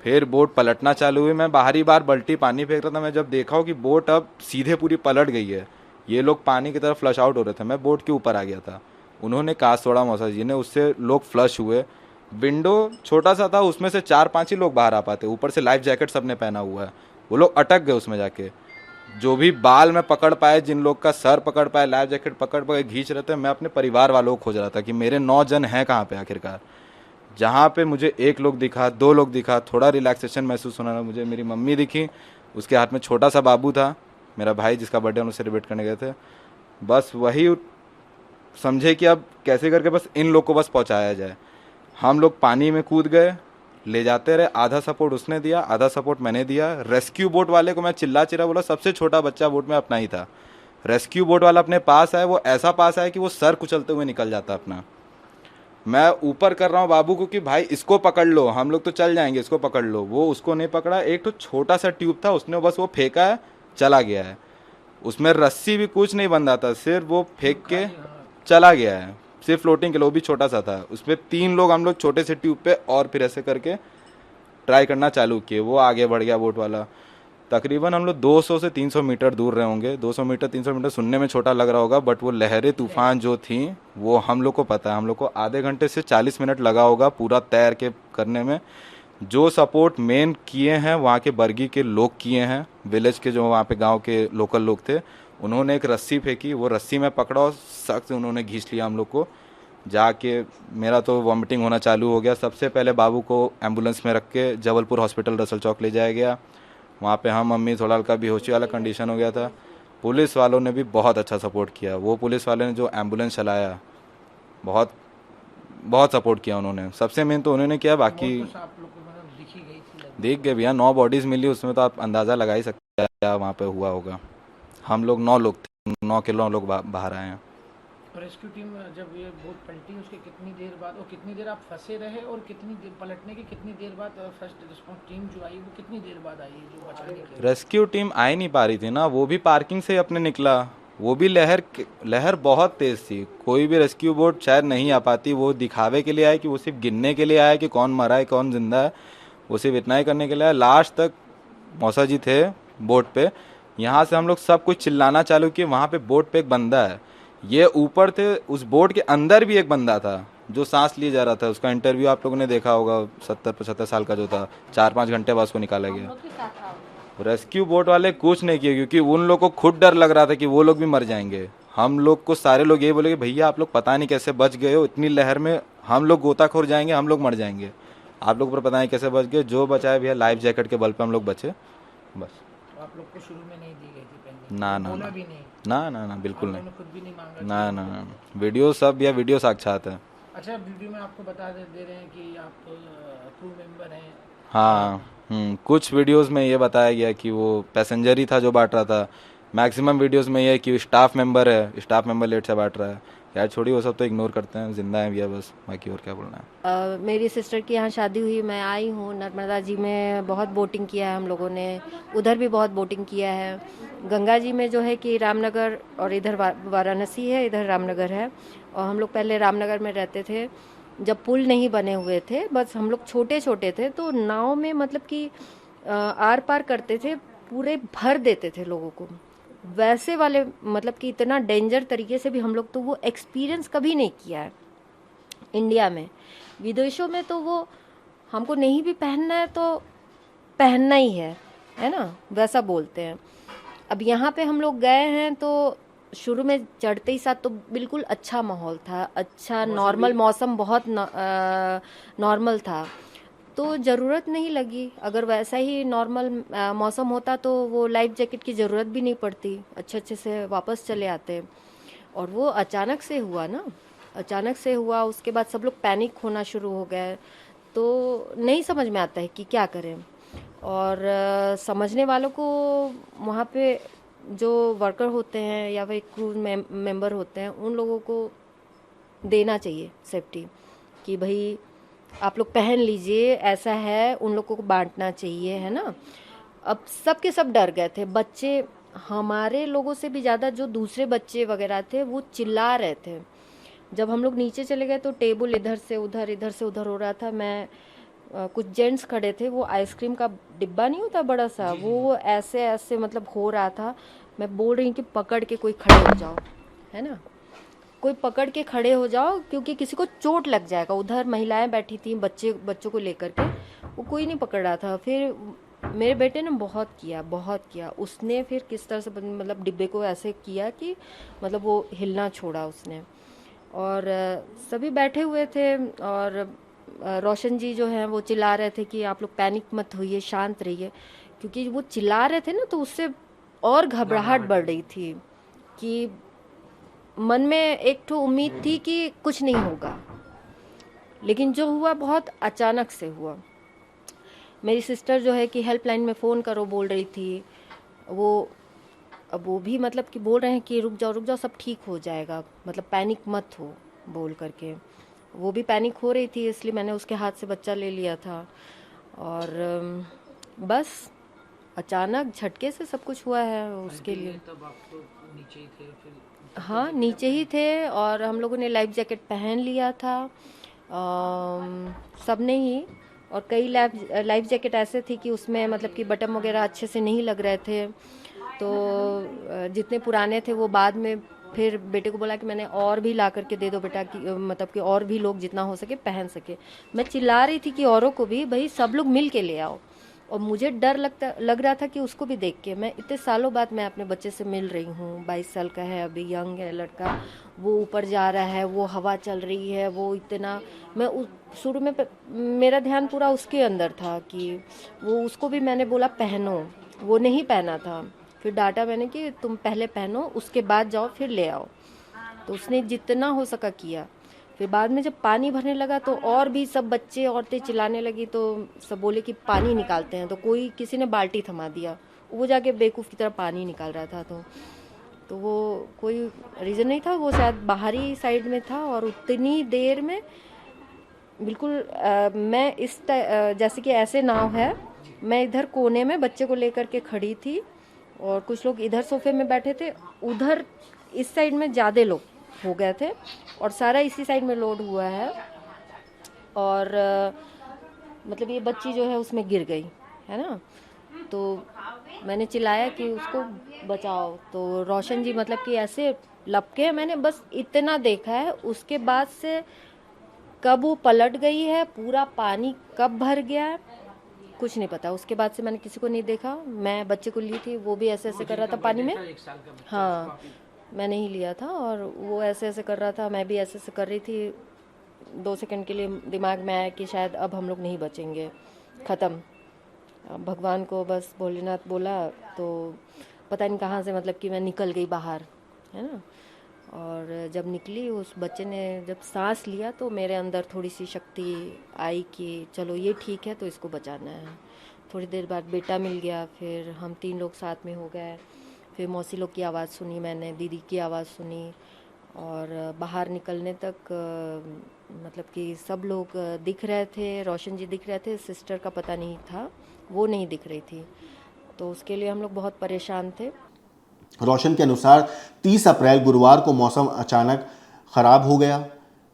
Speaker 6: फिर बोट पलटना चालू हुई। मैं बाहरी बार बल्टी पानी फेंक रहा था। मैं जब देखा हो कि बोट अब सीधे पूरी पलट गई है, ये लोग पानी की तरफ फ्लश आउट हो रहे थे, मैं बोट के ऊपर आ गया था। उन्होंने कांच तोड़ा मौसा जी ने, उससे लोग फ्लश हुए। विंडो छोटा सा था, उसमें से 4-5 ही लोग बाहर आ पाते। ऊपर से लाइफ जैकेट सबने पहना हुआ है, वो लोग अटक गए उसमें जाके। जो भी बाल में पकड़ पाए, जिन लोग का सर पकड़ पाए, लाइफ जैकेट पकड़ खींच रहे थे। मैं अपने परिवार वालों को खोज रहा था कि मेरे 9 जन हैं कहाँ पे आखिरकार। जहाँ पे मुझे 1 लोग दिखा, 2 लोग दिखा, थोड़ा रिलैक्सेशन महसूस होना रहा मुझे। मेरी मम्मी दिखी, उसके हाथ में छोटा सा बाबू था, मेरा भाई जिसका बर्थडे उन्हें सेलिब्रेट करने गए थे। बस वही समझे कि अब कैसे करके बस इन लोग को बस पहुँचाया जाए। हम लोग पानी में कूद गए,
Speaker 19: ले जाते रहे, आधा सपोर्ट उसने दिया, आधा सपोर्ट मैंने दिया। रेस्क्यू बोट वाले को मैं चिल्ला बोला, सबसे छोटा बच्चा बोट में अपना ही था। रेस्क्यू बोट वाला अपने पास आया, वो ऐसा पास आया कि वो सर कुचलते हुए निकल जाता अपना। मैं ऊपर कर रहा हूँ बाबू को कि भाई इसको पकड़ लो, हम लोग तो चल जाएंगे, इसको पकड़ लो। वो उसको नहीं पकड़ा, एक तो छोटा सा ट्यूब था, उसने बस वो फेंका है, चला गया है। उसमें रस्सी भी कुछ नहीं बंधा था, सिर्फ वो फेंक के चला गया है, सिर्फ फ्लोटिंग के लिए, वो भी छोटा सा था। उसमें 3 लोग हम लोग छोटे से ट्यूब पे और फिर ऐसे करके ट्राई करना चालू किए। वो आगे बढ़ गया बोट वाला। तकरीबन हम लोग 200 से 300 मीटर दूर रहे होंगे। 200 मीटर 300 मीटर सुनने में छोटा लग रहा होगा, बट वो लहरें तूफान जो थी वो हम लोग को पता है। हम लोग को आधे घंटे से 40 मिनट लगा होगा पूरा तैर के करने में। जो सपोर्ट मेन किए हैं वहाँ के बरगी के लोग किए हैं, विलेज के जो वहाँ पे गांव के लोकल लोग थे, उन्होंने एक रस्सी फेंकी, वो रस्सी में पकड़ा और सख्त से उन्होंने खींच लिया हम लोग को। जाके मेरा तो वॉमिटिंग होना चालू हो गया। सबसे पहले बाबू को एम्बुलेंस में रख के जबलपुर हॉस्पिटल रसल चौक ले जाया गया। वहाँ पे हम मम्मी थोड़ा हल्का बेहोशी वाला कंडीशन हो गया था। पुलिस वालों ने भी बहुत अच्छा सपोर्ट किया। वो पुलिस वाले ने जो एम्बुलेंस चलाया, बहुत बहुत सपोर्ट किया उन्होंने। सबसे मेन तो उन्होंने किया, बाकी दिख गए भैया। 9 बॉडीज़ मिली, उसमें तो आप अंदाज़ा लगा ही सकते हैं क्या वहाँ पे हुआ होगा। हम लोग 9 लोग थे, 9 के 9 लोग बाहर आए हैं।
Speaker 16: रेस्क्यू टीम जब ये बोट पलटी उसके कितनी देर बाद और कितनी देर आप फंसे रहे, और कितनी देर पलटने की कितनी देर बाद फर्स्ट रिस्पॉन्स टीम जो आई वो कितनी देर बाद आई जो बचाने के लिए?
Speaker 19: रेस्क्यू टीम आ ही नहीं पा रही थी ना, वो भी पार्किंग से अपने निकला। वो भी लहर बहुत तेज़ थी, कोई भी रेस्क्यू बोट शायद नहीं आ पाती। वो दिखावे के लिए आया कि वो सिर्फ गिनने के लिए आया कि कौन मरा है कौन जिंदा है, वो सिर्फ इतना ही करने के लिए आया। लास्ट तक मौसा जी थे बोट पे, यहाँ से हम लोग सब कुछ चिल्लाना चालू किए। वहाँ पे बोट पे एक बंदा है, ये ऊपर थे, उस बोट के अंदर भी एक बंदा था जो सांस लिए जा रहा था। उसका इंटरव्यू आप लोगों ने देखा होगा, 70-75 साल का जो था। 4-5 घंटे बाद उसको निकाला गया। रेस्क्यू बोट वाले कुछ नहीं किए, क्योंकि उन लोग को खुद डर लग रहा था कि वो लोग भी मर जाएंगे। हम लोग को सारे लोग ये बोले कि भैया आप लोग पता नहीं कैसे बच गए हो, इतनी लहर में हम लोग गोताखोर जाएंगे, हम लोग मर जाएंगे। आप लोग पर पता नहीं कैसे बच गए। जो बचाए भैया लाइफ जैकेट के बल पे हम लोग बचे बस।
Speaker 16: आप लोग को शुरू में नहीं दी गई थी पहले?
Speaker 19: ना बिल्कुल नहीं।
Speaker 16: खुद भी नहीं मांगा?
Speaker 19: ना वीडियो सब, या वीडियो साक्षात है।
Speaker 16: अच्छा, वीडियो में आपको बता दे रहे हैं कि आप क्रू मेंबर हैं?
Speaker 19: हाँ, कुछ वीडियोस में ये बताया गया कि वो पैसेंजर ही था जो बांट रहा था। मैक्सिमम वीडियोस में ये है कि स्टाफ मेंबर है, स्टाफ मेंबर लेट से बांट रहा है। यार छोड़िए वो सब तो इग्नोर करते हैं, जिंदा है भैया बस, बाकी और क्या बोलना है।
Speaker 20: मेरी सिस्टर की यहाँ शादी हुई, मैं आई हूँ। नर्मदा जी में बहुत बोटिंग किया है हम लोगों ने, उधर भी बहुत बोटिंग किया है। गंगा जी में जो है कि रामनगर और इधर वाराणसी है, इधर रामनगर है। और हम लोग पहले रामनगर में रहते थे जब पुल नहीं बने हुए थे, बस हम लोग छोटे छोटे थे, तो नाव में मतलब कि आर पार करते थे, पूरे भर देते थे लोगों को। वैसे वाले मतलब कि इतना डेंजर तरीके से भी हम लोग तो वो एक्सपीरियंस कभी नहीं किया है इंडिया में। विदेशों में तो वो हमको नहीं भी पहनना है तो पहनना ही है ना, वैसा बोलते हैं। अब यहाँ पे हम लोग गए हैं तो शुरू में चढ़ते ही साथ तो बिल्कुल अच्छा माहौल था, अच्छा नॉर्मल मौसम, बहुत नॉर्मल था, तो ज़रूरत नहीं लगी। अगर वैसा ही नॉर्मल मौसम होता तो वो लाइफ जैकेट की ज़रूरत भी नहीं पड़ती, अच्छे से वापस चले आते। और वो अचानक से हुआ ना, अचानक से हुआ, उसके बाद सब लोग पैनिक होना शुरू हो गए, तो नहीं समझ में आता है कि क्या करें। और समझने वालों को वहाँ पे जो वर्कर होते हैं या फिर क्रू मेंबर होते हैं, उन लोगों को देना चाहिए सेफ्टी कि भाई आप लोग पहन लीजिए, ऐसा है, उन लोगों को बांटना चाहिए, है ना। अब सब के सब डर गए थे, बच्चे हमारे लोगों से भी ज़्यादा जो दूसरे बच्चे वगैरह थे वो चिल्ला रहे थे। जब हम लोग नीचे चले गए तो टेबल इधर से उधर हो रहा था। मैं कुछ जेंट्स खड़े थे, वो आइसक्रीम का डिब्बा नहीं होता बड़ा सा, वो ऐसे मतलब हो रहा था। मैं बोल रही हूँ कि पकड़ के कोई खड़े हो जाओ, है ना, कोई पकड़ के खड़े हो जाओ, क्योंकि किसी को चोट लग जाएगा। उधर महिलाएं बैठी थी बच्चों को लेकर के, वो कोई नहीं पकड़ रहा था। फिर मेरे बेटे ने बहुत किया। उसने फिर किस तरह से मतलब डिब्बे को ऐसे किया कि मतलब वो हिलना छोड़ा उसने। और सभी बैठे हुए थे, और रोशन जी जो हैं वो चिल्ला रहे थे कि आप लोग पैनिक मत होइए, शांत रहिए, क्योंकि वो चिल्ला रहे थे ना, तो उससे और घबराहट बढ़ रही थी कि मन में एक ठो उम्मीद थी कि कुछ नहीं होगा, लेकिन जो हुआ बहुत अचानक से हुआ। मेरी सिस्टर जो है कि हेल्पलाइन में फ़ोन करो बोल रही थी, अब वो भी मतलब कि बोल रहे हैं कि रुक जाओ सब ठीक हो जाएगा, मतलब पैनिक मत हो बोल करके। वो भी पैनिक हो रही थी, इसलिए मैंने उसके हाथ से बच्चा ले लिया था। और बस अचानक झटके से सब कुछ हुआ है उसके लिए।
Speaker 16: तब आप तो नीचे ही थे फिर?
Speaker 20: हाँ, नीचे ही थे और हम लोगों ने लाइफ जैकेट पहन लिया था सब ने ही। और कई लाइफ जैकेट ऐसे थी कि उसमें मतलब कि बटन वगैरह अच्छे से नहीं लग रहे थे, तो जितने पुराने थे वो बाद में फिर बेटे को बोला कि मैंने और भी ला करके दे दो बेटा, कि मतलब कि और भी लोग जितना हो सके पहन सके। मैं चिल्ला रही थी कि औरों को भी भाई सब लोग मिल के ले आओ, और मुझे डर लग रहा था कि उसको भी देख के, मैं इतने सालों बाद मैं अपने बच्चे से मिल रही हूँ, 22 साल का है अभी, यंग है लड़का, वो ऊपर जा रहा है, वो हवा चल रही है, वो इतना, मैं शुरू में मेरा ध्यान पूरा उसके अंदर था कि वो, उसको भी मैंने बोला पहनो, वो नहीं पहना था। फिर डांटा मैंने कि तुम पहले पहनो उसके बाद जाओ फिर ले आओ, तो उसने जितना हो सका किया। फिर बाद में जब पानी भरने लगा तो और भी सब बच्चे औरतें चिल्लाने लगी, तो सब बोले कि पानी निकालते हैं, तो किसी ने बाल्टी थमा दिया, वो जाके बेवकूफ़ की तरह पानी निकाल रहा था। तो वो कोई रीज़न नहीं था, वो शायद बाहरी साइड में था। और उतनी देर में बिल्कुल मैं जैसे कि ऐसे नाव है, मैं इधर कोने में बच्चे को लेकर के खड़ी थी और कुछ लोग इधर सोफे में बैठे थे, उधर इस साइड में ज़्यादा लोग हो गए थे और सारा इसी साइड में लोड हुआ है। और मतलब ये बच्ची जो है उसमें गिर गई है ना, तो मैंने चिल्लाया कि उसको बचाओ, तो रोशन जी मतलब कि ऐसे लपके, मैंने बस इतना देखा है। उसके बाद से कब वो पलट गई है, पूरा पानी कब भर गया है, कुछ नहीं पता। उसके बाद से मैंने किसी को नहीं देखा। मैं बच्चे को ली थी, वो भी ऐसे ऐसे कर रहा था पानी में, हाँ मैंने ही लिया था, और वो ऐसे ऐसे कर रहा था, मैं भी ऐसे ऐसे कर रही थी। 2 सेकंड के लिए दिमाग में आया कि शायद अब हम लोग नहीं बचेंगे, ख़त्म। भगवान को बस भोलेनाथ बोला, तो पता नहीं कहाँ से मतलब कि मैं निकल गई बाहर, है ना। और जब निकली, उस बच्चे ने जब सांस लिया तो मेरे अंदर थोड़ी सी शक्ति आई कि चलो ये ठीक है तो इसको बचाना है। थोड़ी देर बाद बेटा मिल गया, फिर हम 3 लोग साथ में हो गए। फिर मौसी लोग की आवाज़ सुनी मैंने, दीदी की आवाज़ सुनी, और बाहर निकलने तक मतलब कि सब लोग दिख रहे थे। रोशन जी दिख रहे थे, सिस्टर का पता नहीं था, वो नहीं दिख रही थी, तो उसके लिए हम लोग बहुत परेशान थे।
Speaker 1: रोशन के अनुसार 30 अप्रैल गुरुवार को मौसम अचानक ख़राब हो गया।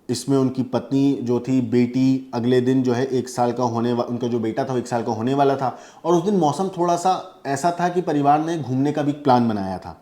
Speaker 1: इसमें उनकी पत्नी जो थी, बेटी अगले दिन जो है 1 साल का उनका जो बेटा था वो 1 साल का होने वाला था। और उस दिन मौसम थोड़ा सा ऐसा था कि परिवार ने घूमने का भी प्लान बनाया था।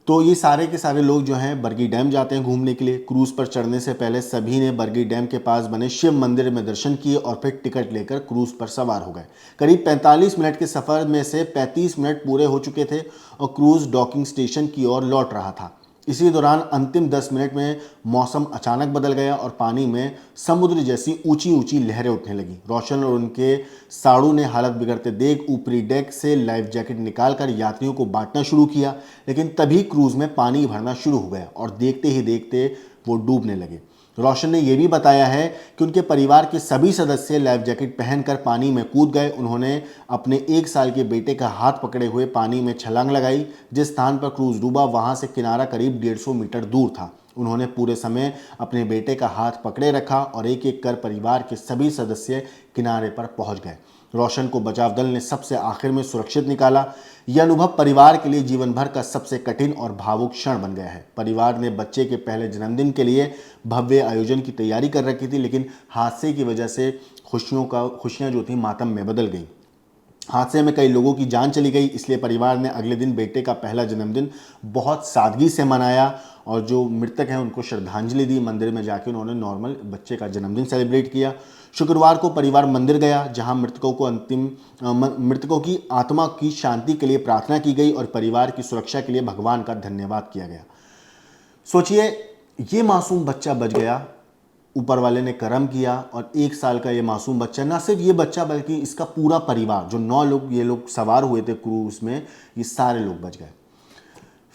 Speaker 1: तो ये सारे के सारे लोग जो हैं बरगी डैम जाते हैं घूमने के लिए। क्रूज़ पर चढ़ने से पहले सभी ने बरगी डैम के पास बने शिव मंदिर में दर्शन किए और फिर टिकट लेकर क्रूज़ पर सवार हो गए। करीब 45 मिनट के सफ़र में से 35 मिनट पूरे हो चुके थे और क्रूज़ डॉकिंग स्टेशन की ओर लौट रहा था। इसी दौरान अंतिम 10 मिनट में मौसम अचानक बदल गया और पानी में समुद्र जैसी ऊंची ऊंची लहरें उठने लगी। रोशन और उनके साड़ू ने हालत बिगड़ते देख ऊपरी डेक से लाइफ जैकेट निकालकर यात्रियों को बांटना शुरू किया, लेकिन तभी क्रूज़ में पानी भरना शुरू हो गया और देखते ही देखते वो डूबने लगे। रोशन ने यह भी बताया है कि उनके परिवार के सभी सदस्य लाइफ जैकेट पहनकर पानी में कूद गए। उन्होंने अपने 1 साल के बेटे का हाथ पकड़े हुए पानी में छलांग लगाई। जिस स्थान पर क्रूज डूबा वहां से किनारा करीब 150 मीटर दूर था। उन्होंने पूरे समय अपने बेटे का हाथ पकड़े रखा और एक एक कर परिवार के सभी सदस्य किनारे पर पहुंच गए। रोशन को बचाव दल ने सबसे आखिर में सुरक्षित निकाला। यह अनुभव परिवार के लिए जीवन भर का सबसे कठिन और भावुक क्षण बन गया है। परिवार ने बच्चे के पहले जन्मदिन के लिए भव्य आयोजन की तैयारी कर रखी थी, लेकिन हादसे की वजह से खुशियां जो थी मातम में बदल गई। हादसे में कई लोगों की जान चली गई, इसलिए परिवार ने अगले दिन बेटे का पहला जन्मदिन बहुत सादगी से मनाया और जो मृतक हैं उनको श्रद्धांजलि दी। मंदिर में जाके उन्होंने नॉर्मल बच्चे का जन्मदिन सेलिब्रेट किया। शुक्रवार को परिवार मंदिर गया, जहां मृतकों की आत्मा की शांति के लिए प्रार्थना की गई और परिवार की सुरक्षा के लिए भगवान का धन्यवाद किया गया। सोचिए, ये मासूम बच्चा बच गया, ऊपर वाले ने करम किया और 1 साल का ये मासूम बच्चा, ना सिर्फ ये बच्चा बल्कि इसका पूरा परिवार, जो 9 लोग ये लोग सवार हुए थे क्रूज में, ये सारे लोग बच गए।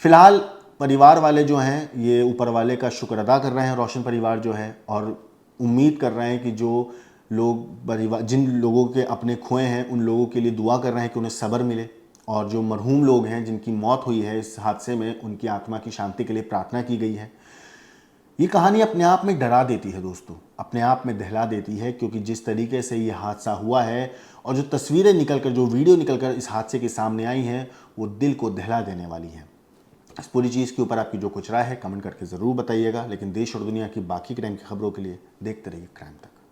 Speaker 1: फिलहाल परिवार वाले जो हैं ये ऊपर वाले का शुक्र अदा कर रहे हैं, रोशन परिवार जो है, और उम्मीद कर रहे हैं कि जो लोग परिवार, जिन लोगों के अपने खोए हैं उन लोगों के लिए दुआ कर रहे हैं कि उन्हें सब्र मिले, और जो मरहूम लोग हैं जिनकी मौत हुई है इस हादसे में, उनकी आत्मा की शांति के लिए प्रार्थना की गई है। ये कहानी अपने आप में डरा देती है दोस्तों, अपने आप में दहला देती है, क्योंकि जिस तरीके से ये हादसा हुआ है और जो तस्वीरें निकलकर, जो वीडियो निकलकर इस हादसे के सामने आई हैं, वो दिल को दहला देने वाली हैं। इस पूरी चीज़ के ऊपर आपकी जो कुछ राय है कमेंट करके ज़रूर बताइएगा। लेकिन देश और दुनिया की बाकी क्राइम की खबरों के लिए देखते रहिए क्राइम तक।